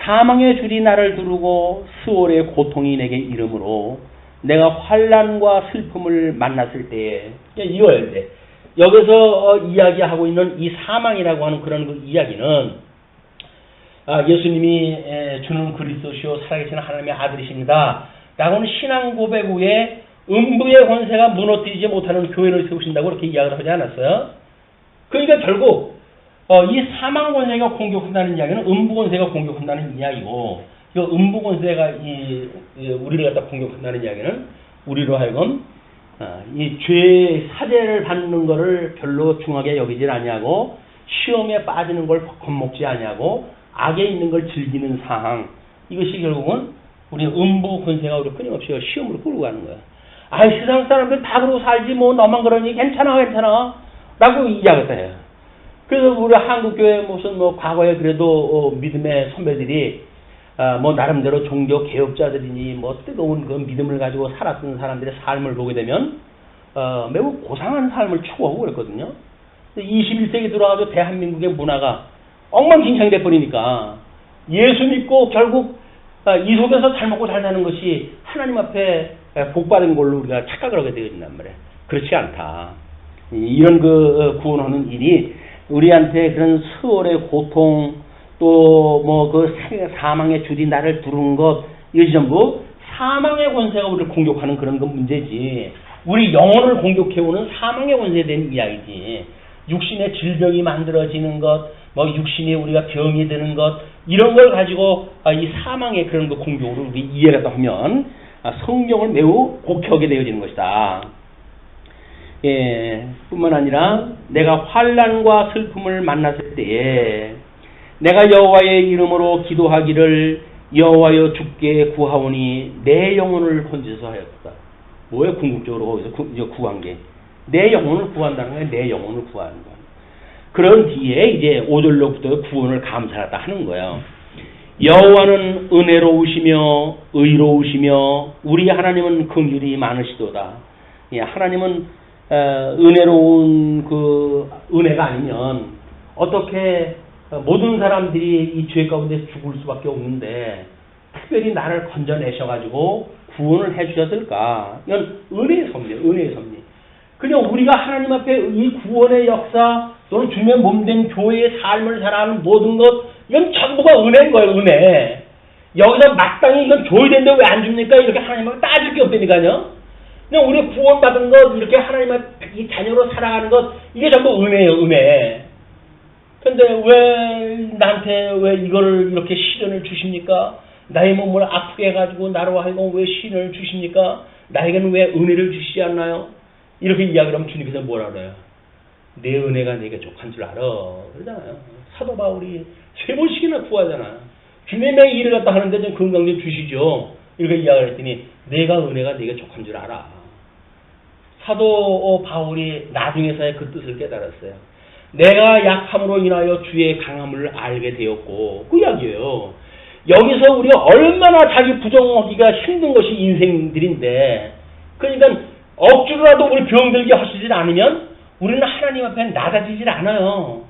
사망의 줄이 나를 두르고 수월의 고통이 내게 이름으로 내가 환난과 슬픔을 만났을 때에 이거예요. 여기서 이야기하고 있는 이 사망이라고 하는 그런 그 이야기는 예수님이 주는 그리스도시요 살아계신 하나님의 아들이십니다 라고 하는 신앙 고백 후에 음부의 권세가 무너뜨리지 못하는 교회를 세우신다고 이렇게 이야기를 하지 않았어요? 그러니까 결국 이 사망 권세가 공격한다는 이야기는 음부 권세가 공격한다는 이야기고, 이 음부 권세가 우리를 갖다 공격한다는 이야기는 우리로 하여금 이 죄 사죄를 받는 것을 별로 중하게 여기질 아니하고 시험에 빠지는 걸 겁먹지 아니하고 악에 있는 걸 즐기는 상황, 이것이 결국은 우리 음부 권세가 우리 끊임없이 시험으로 끌고 가는 거야. 세상 사람들 다 그러고 살지 너만 그러니 괜찮아 라고 이야기했다 해요. 그래서 우리 한국교회 무슨 과거에 그래도 믿음의 선배들이 나름대로 종교 개혁자들이니 뜨거운 그 믿음을 가지고 살았던 사람들의 삶을 보게 되면 매우 고상한 삶을 추구하고 그랬거든요. 21세기 들어와서 대한민국의 문화가 엉망진창이 돼버리니까 예수 믿고 결국 이 속에서 잘 먹고 잘 사는 것이 하나님 앞에 복받은 걸로 우리가 착각을 하게 되어진단 말이에요. 그렇지 않다. 이런 구원하는 일이 우리한테 그런 수월의 고통 또 그 사망의 줄이 나를 두른 것, 이것이 전부 사망의 권세가 우리를 공격하는 그런 건 문제지 우리 영혼을 공격해오는 사망의 권세에 대한 이야기지 육신의 질병이 만들어지는 것, 뭐 육신이 우리가 병이 드는 것, 이런 걸 가지고 이 사망의 그런 그 공격으로 우리 이해를 하면 성경을 매우 곡해하게 되어지는 것이다. 예, 뿐만 아니라 내가 환난과 슬픔을 만났을 때에 내가 여호와의 이름으로 기도하기를 여호와여 주께 구하오니 내 영혼을 건져서 하였다. 뭐예요? 궁극적으로 거기서 구한 게. 내 영혼을 구한다는 거예요. 내 영혼을 구하는 거예요. 그런 뒤에 이제 5절로부터 구원을 감사하다 하는 거예요. 여호와는 은혜로우시며 의로우시며 우리 하나님은 긍휼이 많으시도다. 예, 하나님은 은혜로운 그 은혜가 아니면 어떻게 모든 사람들이 이 죄 가운데 죽을 수밖에 없는데 특별히 나를 건져내셔가지고 구원을 해주셨을까? 이건 은혜의 섭리예요. 은혜의 섭리. 그냥 우리가 하나님 앞에 이 구원의 역사 또는 주님의 몸된 교회의 삶을 살아가는 모든 것 이건 전부가 은혜인 거예요. 은혜. 여기서 마땅히 이건 줘야 되는데 왜 안 줍니까? 이렇게 하나님 앞에 따질 게 없다니까요. 그냥 우리 구원받은 것 이렇게 하나님 앞에 이 자녀로 살아가는 것 이게 전부 은혜예요. 은혜. 근데 왜 나한테 왜 이거를 이렇게 시련을 주십니까? 나의 몸을 아프게 해가지고 나로 하여금 왜 시련을 주십니까? 나에게는 왜 은혜를 주시지 않나요? 이렇게 이야기를 하면 주님께서 뭐라 그래요? 내 은혜가 내게 족한 줄 알아. 그러잖아요. 사도 바울이 3번씩이나 구하잖아요. 주님의 일을 갖다 하는데 좀 건강 좀 주시죠. 이렇게 이야기를 했더니 내가 은혜가 내게 족한 줄 알아. 사도 바울이 나중에서야 그 뜻을 깨달았어요. 내가 약함으로 인하여 주의 강함을 알게 되었고 그 이야기예요. 여기서 우리가 얼마나 자기 부정하기가 힘든 것이 인생들인데 그러니까 억지로라도 우리 병들게 하시지 않으면 우리는 하나님 앞에 낮아지질 않아요.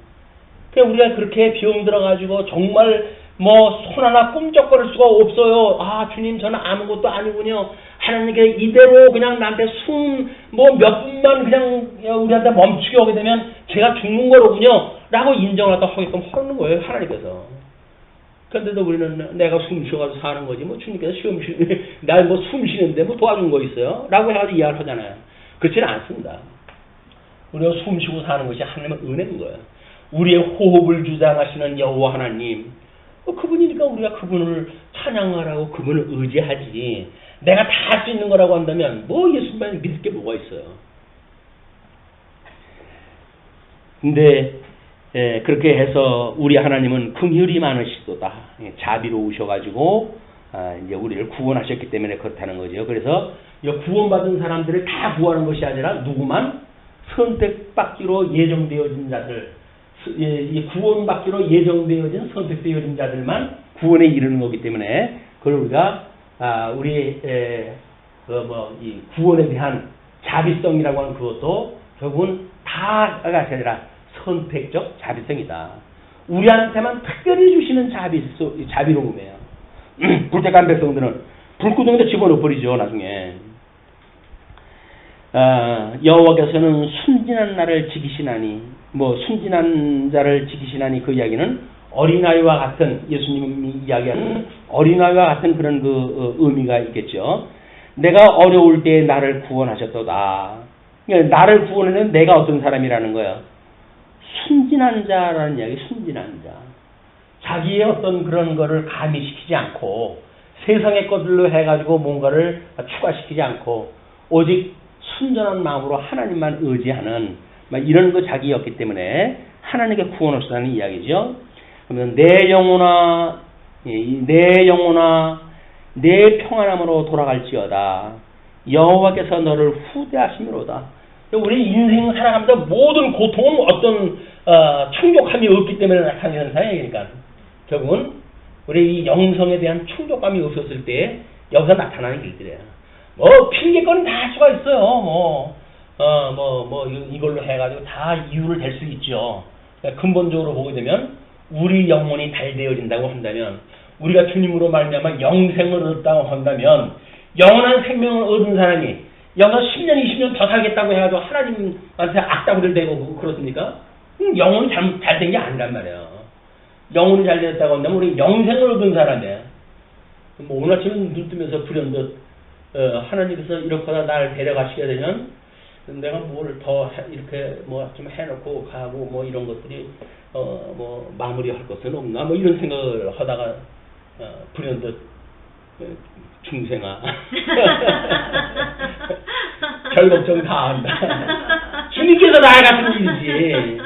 그냥 우리가 그렇게 병들어가지고 정말 뭐 손 하나 꿈쩍거릴 수가 없어요. 아 주님 저는 아무것도 아니군요. 하나님께 이대로 그냥 나한테 숨 뭐 몇 분만 그냥 우리한테 멈추게 오게 되면 제가 죽는 거로군요. 라고 인정을 갖다 하게끔 하는 거예요. 하나님께서. 그런데도 우리는 내가 숨 쉬어가지고 사는 거지. 뭐 주님께서 날 뭐 숨 쉬는데 뭐 도와준 거 있어요? 라고 해가지고 이야기를 하잖아요. 그렇지는 않습니다. 우리가 숨 쉬고 사는 것이 하나님의 은혜인 거예요. 우리의 호흡을 주장하시는 여호와 하나님. 그분이니까 우리가 그분을 찬양하라고 그분을 의지하지. 내가 다 할 수 있는 거라고 한다면 뭐 예수님만 믿을 게 뭐가 있어요. 근데 그렇게 해서 우리 하나님은 긍휼이 많으시도다. 자비로우셔가지고 이제 우리를 구원하셨기 때문에 그렇다는 거죠. 그래서 구원받은 사람들을 다 구하는 것이 아니라 누구만 선택받기로 예정되어진 자들, 구원받기로 예정되어진 선택되어진 자들만 구원에 이르는 거기 때문에 그걸 우리가 우리 이 구원에 대한 자비성이라고 하는 그것도 결국은 다가 아니라 선택적 자비성이다. 우리한테만 특별히 주시는 자비로움이에요. 불택한 백성들은 불구덩이에 집어넣어 버리죠. 나중에 여호와께서는 순진한 나를 지키시나니 뭐 순진한 자를 지키시나니 그 이야기는 어린아이와 같은 예수님이 이야기하는 어린아이와 같은 그런 그 의미가 있겠죠. 내가 어려울 때 나를 구원하셨도다. 나를 구원하는 내가 어떤 사람이라는 거예요. 순진한 자라는 이야기. 순진한 자. 자기의 어떤 그런 거를 가미시키지 않고 세상의 것들로 해가지고 뭔가를 추가시키지 않고 오직 순전한 마음으로 하나님만 의지하는 이런 거 자기였기 때문에 하나님께 구원을 쓰라는 이야기죠. 그러면 내 영혼아 내 평안함으로 돌아갈지어다. 여호와께서 너를 후대하시미로다. 우리 인생 살아가면서 모든 고통은 어떤 충족함이 없기 때문에 나타나는 사역이니까 결국은 우리 이 영성에 대한 충족감이 없었을 때 여기서 나타나는 길들이에요. 뭐 핑계거리는 다 할 수가 있어요. 이걸로 해가지고 다 이유를 댈 수 있죠. 그러니까 근본적으로 보게 되면 우리 영혼이 달되어진다고 한다면 우리가 주님으로 말미암아 영생을 얻었다고 한다면 영원한 생명을 얻은 사람이 여기서 10년 20년 더 살겠다고 해가지고 하나님한테 악다구를 대고 그렇습니까? 영혼이 잘된 게 아니란 말이에요. 영혼이 잘 됐다고 한다면 우리 영생을 얻은 사람이에요. 뭐 오늘 아침에 눈 뜨면서 불현듯 하나님께서 이렇게 날 데려가시게 되면 내가 뭘 더 이렇게 뭐 좀 해놓고 가고 뭐 이런 것들이 뭐 마무리할 것은 없나 뭐 이런 생각을 하다가 불현듯 중생아 별 걱정 다 한다. 주님께서 나의 같은 일이지.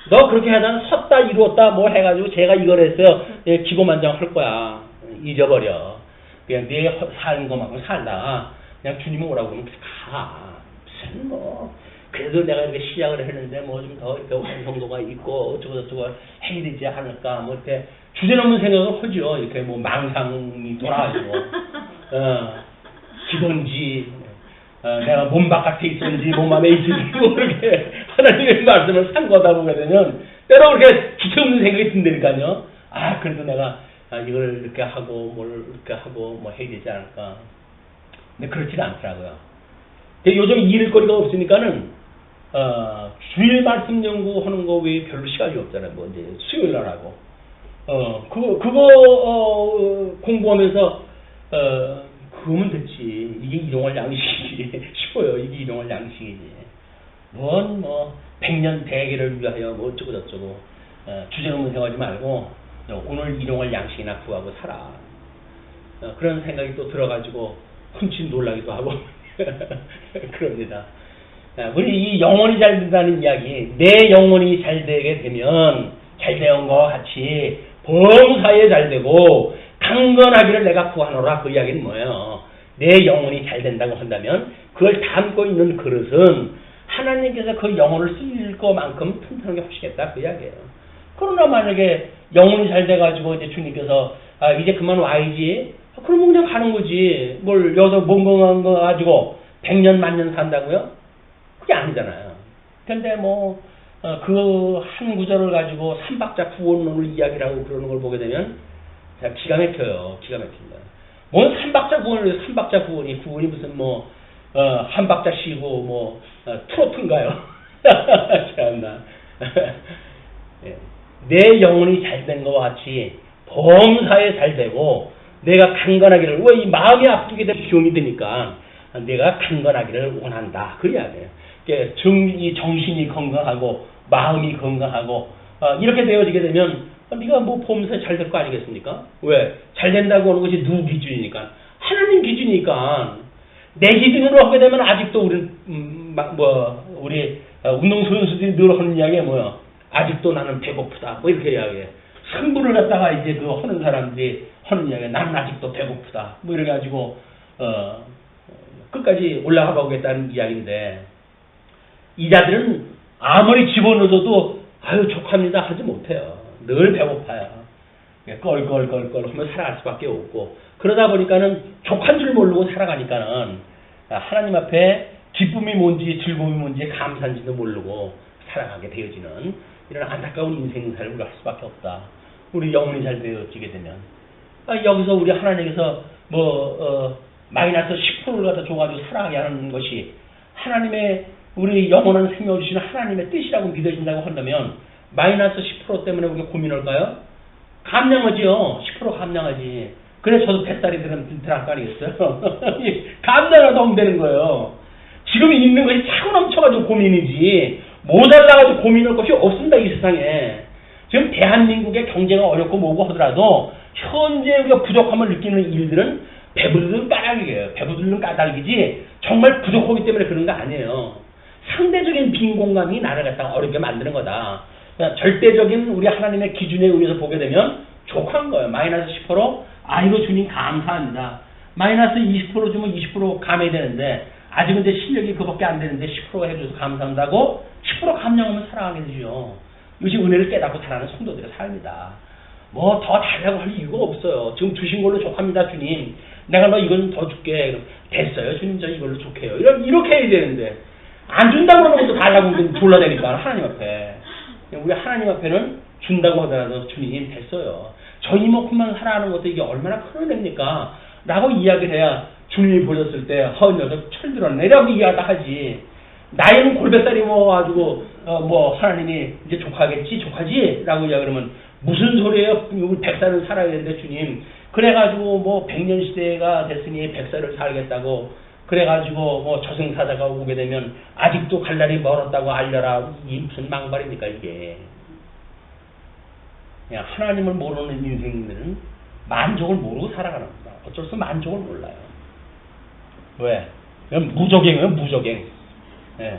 너 그렇게 하다가 섰다 이루었다 뭐 해가지고 제가 이걸 했어요. 기고만장 할 거야. 잊어버려. 그냥 내 사는 것만큼 살다가 그냥 주님 오라고 그러면 가. 무슨 뭐 그래도 내가 이렇게 시작을 했는데 뭐 좀 더 이렇게 완성도가 있고 어쩌고저쩌고 해야 되지 않을까 뭐 이렇게 주제넘는 생각을 하죠. 이렇게 뭐 망상이 돌아가지고 기본지 내가 몸 바깥에 있었는지 몸 안에 있었는지 모르게 하나님의 말씀을 상고하다 보게 되면 때로 그렇게 주제넘는 생각이 든다니까요. 아 그래도 내가 이걸 이렇게 하고 뭘 이렇게 하고 뭐 해야 되지 않을까. 근데 그렇지는 않더라고요. 요즘 잃을 거리가 없으니까는 주일 말씀 연구하는 거 외에 별로 시간이 없잖아요. 뭐 이제 수요일 날 하고 그거 공부하면서 그거면 됐지. 이게 일용할 양식이지. 쉬워요. 이게 일용할 양식이지. 뭔 뭐 백년 대계를 위하여 뭐 어쩌고 저쩌고 주제넘는 생각하지 말고 오늘 일용할 양식이나 구하고 살아. 그런 생각이 또 들어가지고 훔친 놀라기도 하고 그럽니다. 우리 이 영혼이 잘 된다는 이야기, 내 영혼이 잘 되게 되면 잘 되는 것과 같이 범사에 잘 되고 강건하기를 내가 구하노라. 그 이야기는 뭐예요? 내 영혼이 잘 된다고 한다면 그걸 담고 있는 그릇은 하나님께서 그 영혼을 쓸 것만큼 튼튼하게 하시겠다. 그 이야기예요. 그러나 만약에 영혼이 잘 돼가지고 이제 주님께서 이제 그만 와야지. 그러면 그냥 가는 거지. 뭘 여기서 멍멍한 거 가지고 100년 만년 산다고요? 그게 아니잖아요. 근데 뭐 그 한 구절을 가지고 삼박자 구원론을 이야기라고 그러는 걸 보게 되면 기가 막혀요. 기가 막힙니다. 뭔 삼박자 구원을 삼박자 구원이 무슨 뭐 한 박자 쉬고 뭐 트로트인가요? 참나. 내 영혼이 잘 된 것과 같이 범사에 잘 되고 내가 강건하기를 왜 이 마음이 아프게 되면 비용이 되니까 내가 강건하기를 원한다. 그 이야기예요. 이 정신이 건강하고 마음이 건강하고 이렇게 되어지게 되면 네가 뭐 범사에 잘 될 거 아니겠습니까? 왜? 잘 된다고 하는 것이 누구 기준이니까? 하나님 기준이니까. 내 기준으로 하게 되면 아직도 우리 우리 운동선수들이 늘 하는 이야기가 뭐야? 아직도 나는 배고프다. 뭐 이렇게 이야기해. 승부를 갖다가 이제 그 하는 사람들이 하는 이야기가 나는 아직도 배고프다. 뭐 이래 가지고 끝까지 올라가 보겠다는 이야기인데 이 자들은 아무리 집어넣어도 아유 족합니다 하지 못해요. 늘 배고파요. 껄껄껄껄 하면 살아갈 수밖에 없고 그러다 보니까는 족한 줄 모르고 살아가니까는 하나님 앞에 기쁨이 뭔지 즐거움이 뭔지 감사한지도 모르고 살아가게 되어지는 이런 안타까운 인생 삶을 할 수밖에 없다. 우리 영혼이 잘 되어지게 되면 여기서 우리 하나님께서 마이너스 10%를 갖다 줘가지고 살아가게 하는 것이 하나님의 우리 영원한 생명을 주시는 하나님의 뜻이라고 믿어진다고 한다면 마이너스 10% 때문에 우리가 고민할까요? 감량하지요. 10% 감량하지. 그래 저도 뱃살이 들어갈 거 아니겠어요? 감량하도 하면 되는 거예요. 지금 있는 것이 차고 넘쳐가지고 고민이지 모자라가지고 고민할 것이 없습니다. 이 세상에. 지금 대한민국의 경제가 어렵고 뭐고 하더라도 현재 우리가 부족함을 느끼는 일들은 배부르는 까닭이에요. 배부르는 까닭이지 정말 부족하기 때문에 그런 거 아니에요. 상대적인 빈곤감이 나를 갖다가 어렵게 만드는 거다. 절대적인 우리 하나님의 기준에 의해서 보게 되면 족한 거예요. 마이너스 10% 아이고 주님 감사합니다. 마이너스 20% 주면 20% 감해야 되는데 아직은 이제 실력이 그밖에 안 되는데 10% 해줘서 감사한다고 10% 감량하면 살아가게 되죠. 이것이 은혜를 깨닫고 살아가는 성도들의 삶이다. 뭐 더 달라고 할 이유가 없어요. 지금 주신 걸로 족합니다 주님. 내가 너 이건 더 줄게. 됐어요 주님 저 이걸로 족해요. 이렇게 해야 되는데 안 준다고 그러는 것도 달라고 졸라대니까 하나님 앞에. 우리 하나님 앞에는 준다고 하더라도 주님 됐어요. 저 이만큼만 살아가는 것도 이게 얼마나 큰 은혜입니까? 라고 이야기를 해야 주님이 보셨을 때 허은 녀석 철들었네라고 이야기하다 하지. 나이는 골뱃살이 먹어가지고 하나님이 이제 족하지 라고 이야기하면 무슨 소리예요? 100살을 살아야 되는데 주님 그래가지고 100년 시대가 됐으니 100살을 살겠다고 그래가지고 뭐 저승사자가 오게 되면 아직도 갈 날이 멀었다고 알려라. 이게 무슨 망발입니까 이게. 그냥 하나님을 모르는 인생들은 만족을 모르고 살아가는 겁니다. 어쩔 수 없이 만족을 몰라요. 왜? 그냥 무적행이에요, 무적행. 예.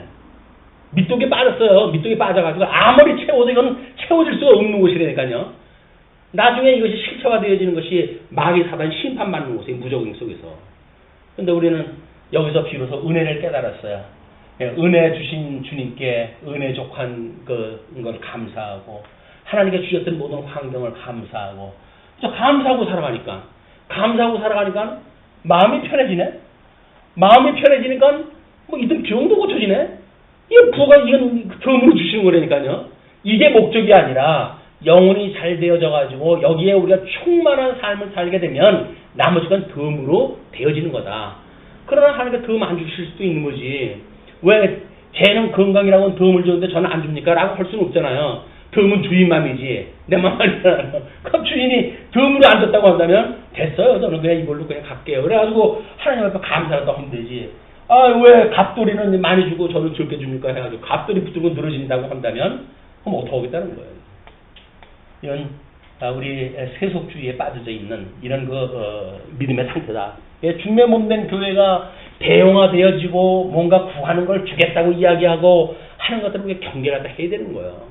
밑독에 빠졌어요. 밑독에 빠져가지고 아무리 채워도 이건 채워질 수가 없는 곳이라니까요. 나중에 이것이 실체화되어지는 것이 마귀 사단 심판받는 곳이에요. 무적행 속에서. 근데 우리는 여기서 비로소 은혜를 깨달았어요. 예, 은혜 주신 주님께 은혜족한 걸 감사하고 하나님께 주셨던 모든 환경을 감사하고 감사하고 살아가니까 마음이 편해지네. 마음이 편해지니까 뭐 이든 병도 고쳐지네. 이건 덤으로 주시는 거라니까요. 이게 목적이 아니라 영혼이 잘 되어져 가지고 여기에 우리가 충만한 삶을 살게 되면 나머지 건 덤으로 되어지는 거다. 그러나 하나님께 덤 안 주실 수도 있는 거지. 왜 쟤는 건강이라고는 덤을 줬는데 저는 안 줍니까? 라고 할 수는 없잖아요. 덤은 주인 맘이지 내 맘 아니잖아요. 그럼 주인이 덤으로 안 줬다고 한다면 됐어요. 저는 그냥 이걸로 그냥 갈게요. 그래가지고 하나님 앞에 감사하다고 하면 되지. 왜 갑돌이는 많이 주고 저는 적게 줍니까? 해가지고 갑돌이 붙들고 늘어진다고 한다면 그럼 어떻게 하겠다는 거예요. 이런 우리 세속주의에 빠져져 있는 이런 믿음의 상태다. 주님의 몸된 교회가 대형화되어지고 뭔가 구하는 걸 주겠다고 이야기하고 하는 것들을 우리가 경계를 해야 되는 거예요.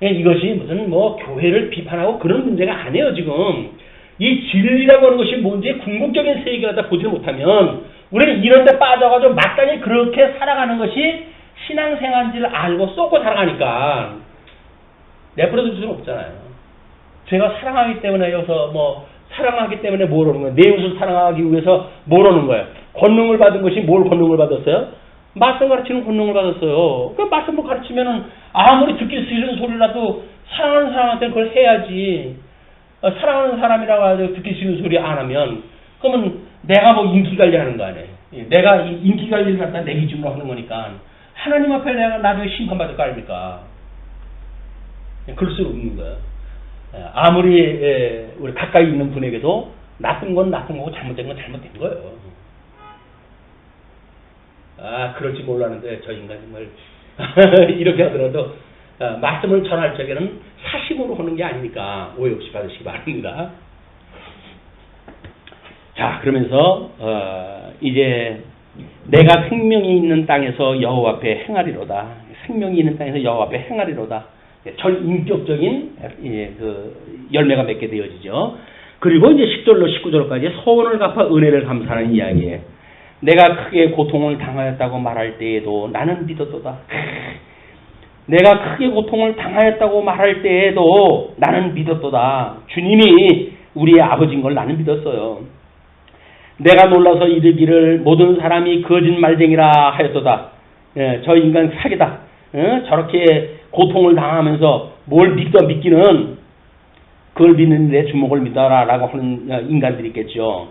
이것이 무슨 교회를 비판하고 그런 문제가 아니에요. 지금 이 진리라고 하는 것이 뭔지 궁극적인 세계를 갖다 보지 못하면 우리는 이런 데 빠져가지고 마땅히 그렇게 살아가는 것이 신앙생활인지를 알고 쏟고 살아가니까 내버려둘 수는 없잖아요. 제가 사랑하기 때문에 여기서 사랑하기 때문에 뭘 오는 거예요? 내 이웃을 사랑하기 위해서 뭘 오는 거예요? 권능을 받은 것이 뭘 권능을 받았어요? 말씀 가르치는 권능을 받았어요. 그 말씀을 가르치면은 아무리 듣기 싫은 소리라도 사랑하는 사람한테는 그걸 해야지. 사랑하는 사람이라고 해서 듣기 싫은 소리 안 하면 그러면 내가 인기 관리하는 거 아니에요. 내가 인기 관리를 갖다 내 기준으로 하는 거니까 하나님 앞에 내가 나중에 심판받을 거 아닙니까? 그럴 수 없는 거예요. 아무리 우리 가까이 있는 분에게도 나쁜 건 나쁜 거고 잘못된 건 잘못된 거예요. 그럴지 몰랐는데 저 인간 정말 이렇게 하더라도 말씀을 전할 적에는 사심으로 하는 게 아니니까 오해 없이 받으시기 바랍니다. 자, 그러면서 이제 내가 생명이 있는 땅에서 여호와 앞에 행하리로다. 생명이 있는 땅에서 여호와 앞에 행하리로다. 전 인격적인 열매가 맺게 되어지죠. 그리고 이제 10절로 19절까지 소원을 갚아 은혜를 감사하는 이야기에 내가 크게 고통을 당하였다고 말할 때에도 나는 믿었도다. 내가 크게 고통을 당하였다고 말할 때에도 나는 믿었도다. 주님이 우리의 아버지인 걸 나는 믿었어요. 내가 놀라서 이르기를 모든 사람이 거짓말쟁이라 하였도다. 저 인간 사기다. 저렇게 고통을 당하면서 뭘 믿기는 그걸 믿는 데 주목을 믿어라 라고 하는 인간들이 있겠죠.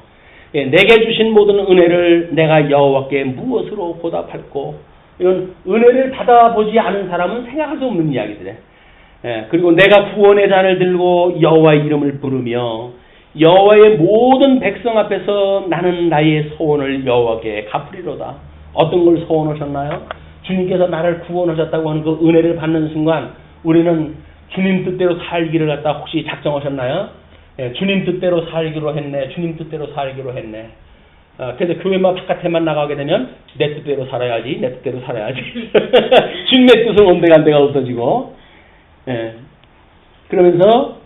내게 주신 모든 은혜를 내가 여호와께 무엇으로 보답할꼬. 이건 은혜를 받아보지 않은 사람은 생각할 수 없는 이야기들이에요. 그리고 내가 구원의 잔을 들고 여호와의 이름을 부르며 여호와의 모든 백성 앞에서 나는 나의 소원을 여호와께 갚으리로다. 어떤 걸 소원하셨나요? 주님께서 나를 구원하셨다고 하는 그 은혜를 받는 순간 우리는 주님 뜻대로 살기를 갖다 혹시 작정하셨나요? 주님 뜻대로 살기로 했네. 주님 뜻대로 살기로 했네. 그래서 교회만 바깥에만 나가게 되면 내 뜻대로 살아야지. 내 뜻대로 살아야지. 주님의 뜻은 온데간데가 없어지고 그러면서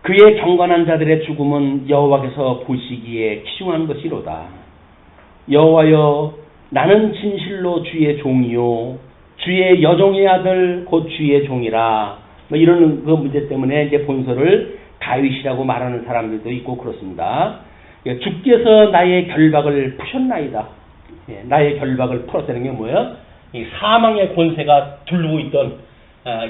그의 경건한 자들의 죽음은 여호와께서 보시기에 기중한 것이로다. 여호와여 나는 진실로 주의 종이요 주의 여종의 아들 곧 주의 종이라. 이런 그 문제 때문에 이제 본서를 다윗이라고 말하는 사람들도 있고 그렇습니다. 주께서 나의 결박을 푸셨나이다. 나의 결박을 풀었다는 게 뭐예요? 이 사망의 권세가 두르고 있던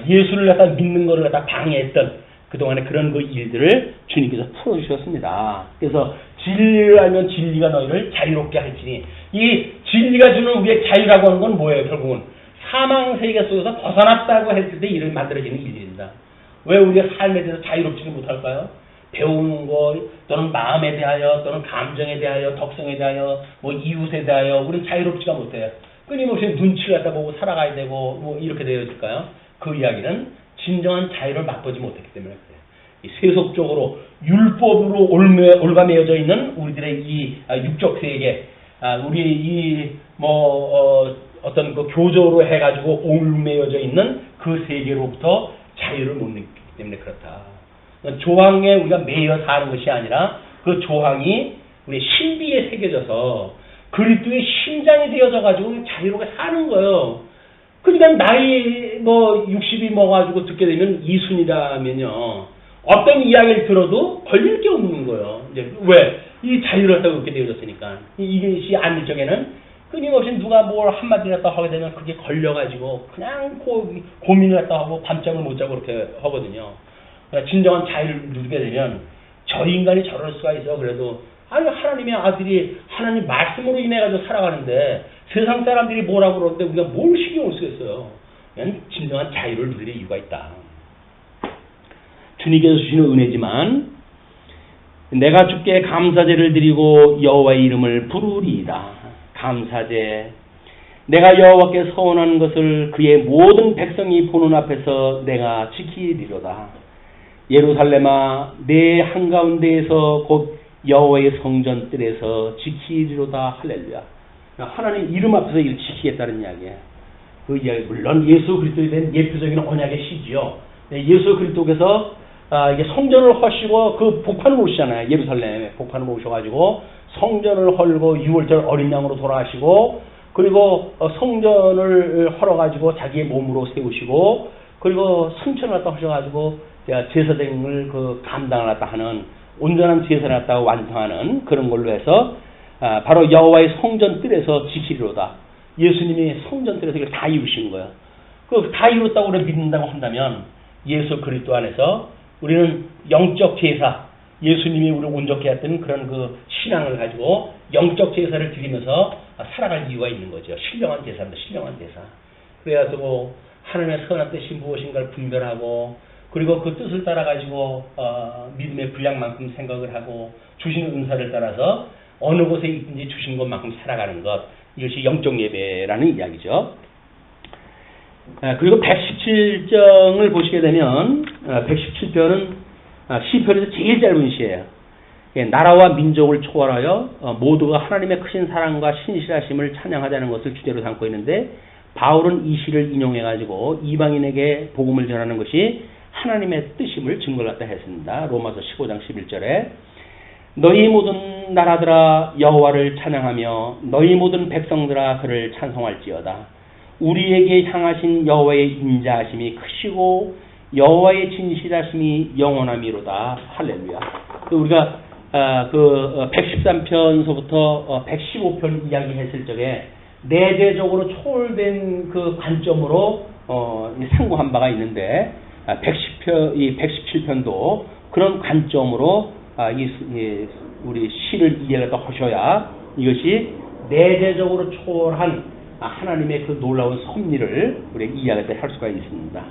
예수를 갖다 믿는 것을 갖다 방해했던 그동안의 그런 그 일들을 주님께서 풀어주셨습니다. 그래서 진리를 알면 진리가 너희를 자유롭게 할지니 이 진리가 주는 우리의 자유라고 하는 건 뭐예요? 결국은 사망 세계 속에서 벗어났다고 했을 때 일을 만들어지는 일입니다. 왜 우리가 삶에 대해서 자유롭지는 못할까요? 배우는 거 또는 마음에 대하여 또는 감정에 대하여 덕성에 대하여 뭐 이웃에 대하여 우리는 자유롭지가 못해요. 끊임없이 눈치를 갖다 보고 살아가야 되고 뭐 이렇게 되어질까요? 그 이야기는 진정한 자유를 맛보지 못했기 때문에 그래요. 이 세속적으로 율법으로 올가매어져 있는 우리들의 이 육적 세계, 우리 이 어떤 그 교조로 해가지고 올매어져 있는 그 세계로부터 자유를 못 느끼기 때문에 그렇다. 조항에 우리가 매여 사는 것이 아니라 그 조항이 우리 신비에 새겨져서 그리스도의 심장이 되어져 가지고 자유롭게 사는 거예요. 그러니까 나이 60이 먹어가지고 듣게 되면 이순이라면요. 어떤 이야기를 들어도 걸릴 게 없는 거예요. 이제 왜? 이 자유를 갖다가 그렇게 되어졌으니까. 이것이 안일적에는 끊임없이 누가 뭘 한마디 갖다 하게 되면 그게 걸려가지고 그냥 고민을 갖다 하고 밤잠을 못 자고 그렇게 하거든요. 그러니까 진정한 자유를 누리게 되면 저 인간이 저럴 수가 있어. 그래도 아니 하나님의 아들이 하나님 말씀으로 인해가지고 살아가는데 세상 사람들이 뭐라고 그러는데 우리가 뭘 신경을 쓰겠어요. 그냥 진정한 자유를 누릴 이유가 있다. 주님께서 주시는 은혜지만 내가 주께 감사제를 드리고 여호와의 이름을 부르리이다. 감사제. 내가 여호와께 서원하는 것을 그의 모든 백성이 보는 앞에서 내가 지키리로다. 예루살렘아 내 한가운데에서 곧 여호와의 성전 뜰에서 지키리로다. 할렐루야. 하나님 이름 앞에서 이를 지키겠다는 이야기예요. 그 이야기 물론 예수 그리스도에 대한 예표적인 언약의 시지요. 예수 그리스도께서 이게 성전을 허시고 그 복판을 오시잖아요. 예루살렘에 복판을 오셔가지고 성전을 헐고 6월절 어린 양으로 돌아가시고 그리고 성전을 헐어가지고 자기의 몸으로 세우시고 그리고 승천을 갖다 하셔가지고 제사장을 그 감당을 갖다 하는 온전한 제사를 갖다 완성하는 그런 걸로 해서 바로 여호와의 성전 뜰에서 지키리로다. 예수님이 성전 뜰에서 이걸 다 이루신 거예요. 그 다 이뤘다고 우리가 믿는다고 한다면 예수 그리스도 안에서 우리는 영적 제사, 예수님이 우리를 온전케 했던 그런 그 신앙을 가지고 영적 제사를 드리면서 살아갈 이유가 있는 거죠. 신령한 제사입니다. 신령한 제사. 그래가지고 하나님의 선한 뜻이 무엇인가를 분별하고 그리고 그 뜻을 따라 가지고 믿음의 분량만큼 생각을 하고 주시는 은사를 따라서 어느 곳에 있든지 주신 것만큼 살아가는 것, 이것이 영적 예배라는 이야기죠. 그리고 117장을 보시게 되면 117편은 시편에서 제일 짧은 시예요. 나라와 민족을 초월하여 모두가 하나님의 크신 사랑과 신실하심을 찬양하자는 것을 주제로 삼고 있는데 바울은 이 시를 인용해가지고 이방인에게 복음을 전하는 것이 하나님의 뜻임을 증거를 갖다 했습니다. 로마서 15장 11절에 너희 모든 나라들아 여호와를 찬양하며 너희 모든 백성들아 그를 찬송할지어다. 우리에게 향하신 여호와의 인자하심이 크시고 여호와의 진실하심이 영원함이로다. 할렐루야. 우리가 그 113편서부터 115편 이야기했을 적에 내재적으로 초월된 그 관점으로 상고한 바가 있는데 117편도 그런 관점으로 우리 시를 이해를 하셔야 이것이 내재적으로 초월한 하나님의 그 놀라운 섭리를 우리 이해할 수가 있습니다.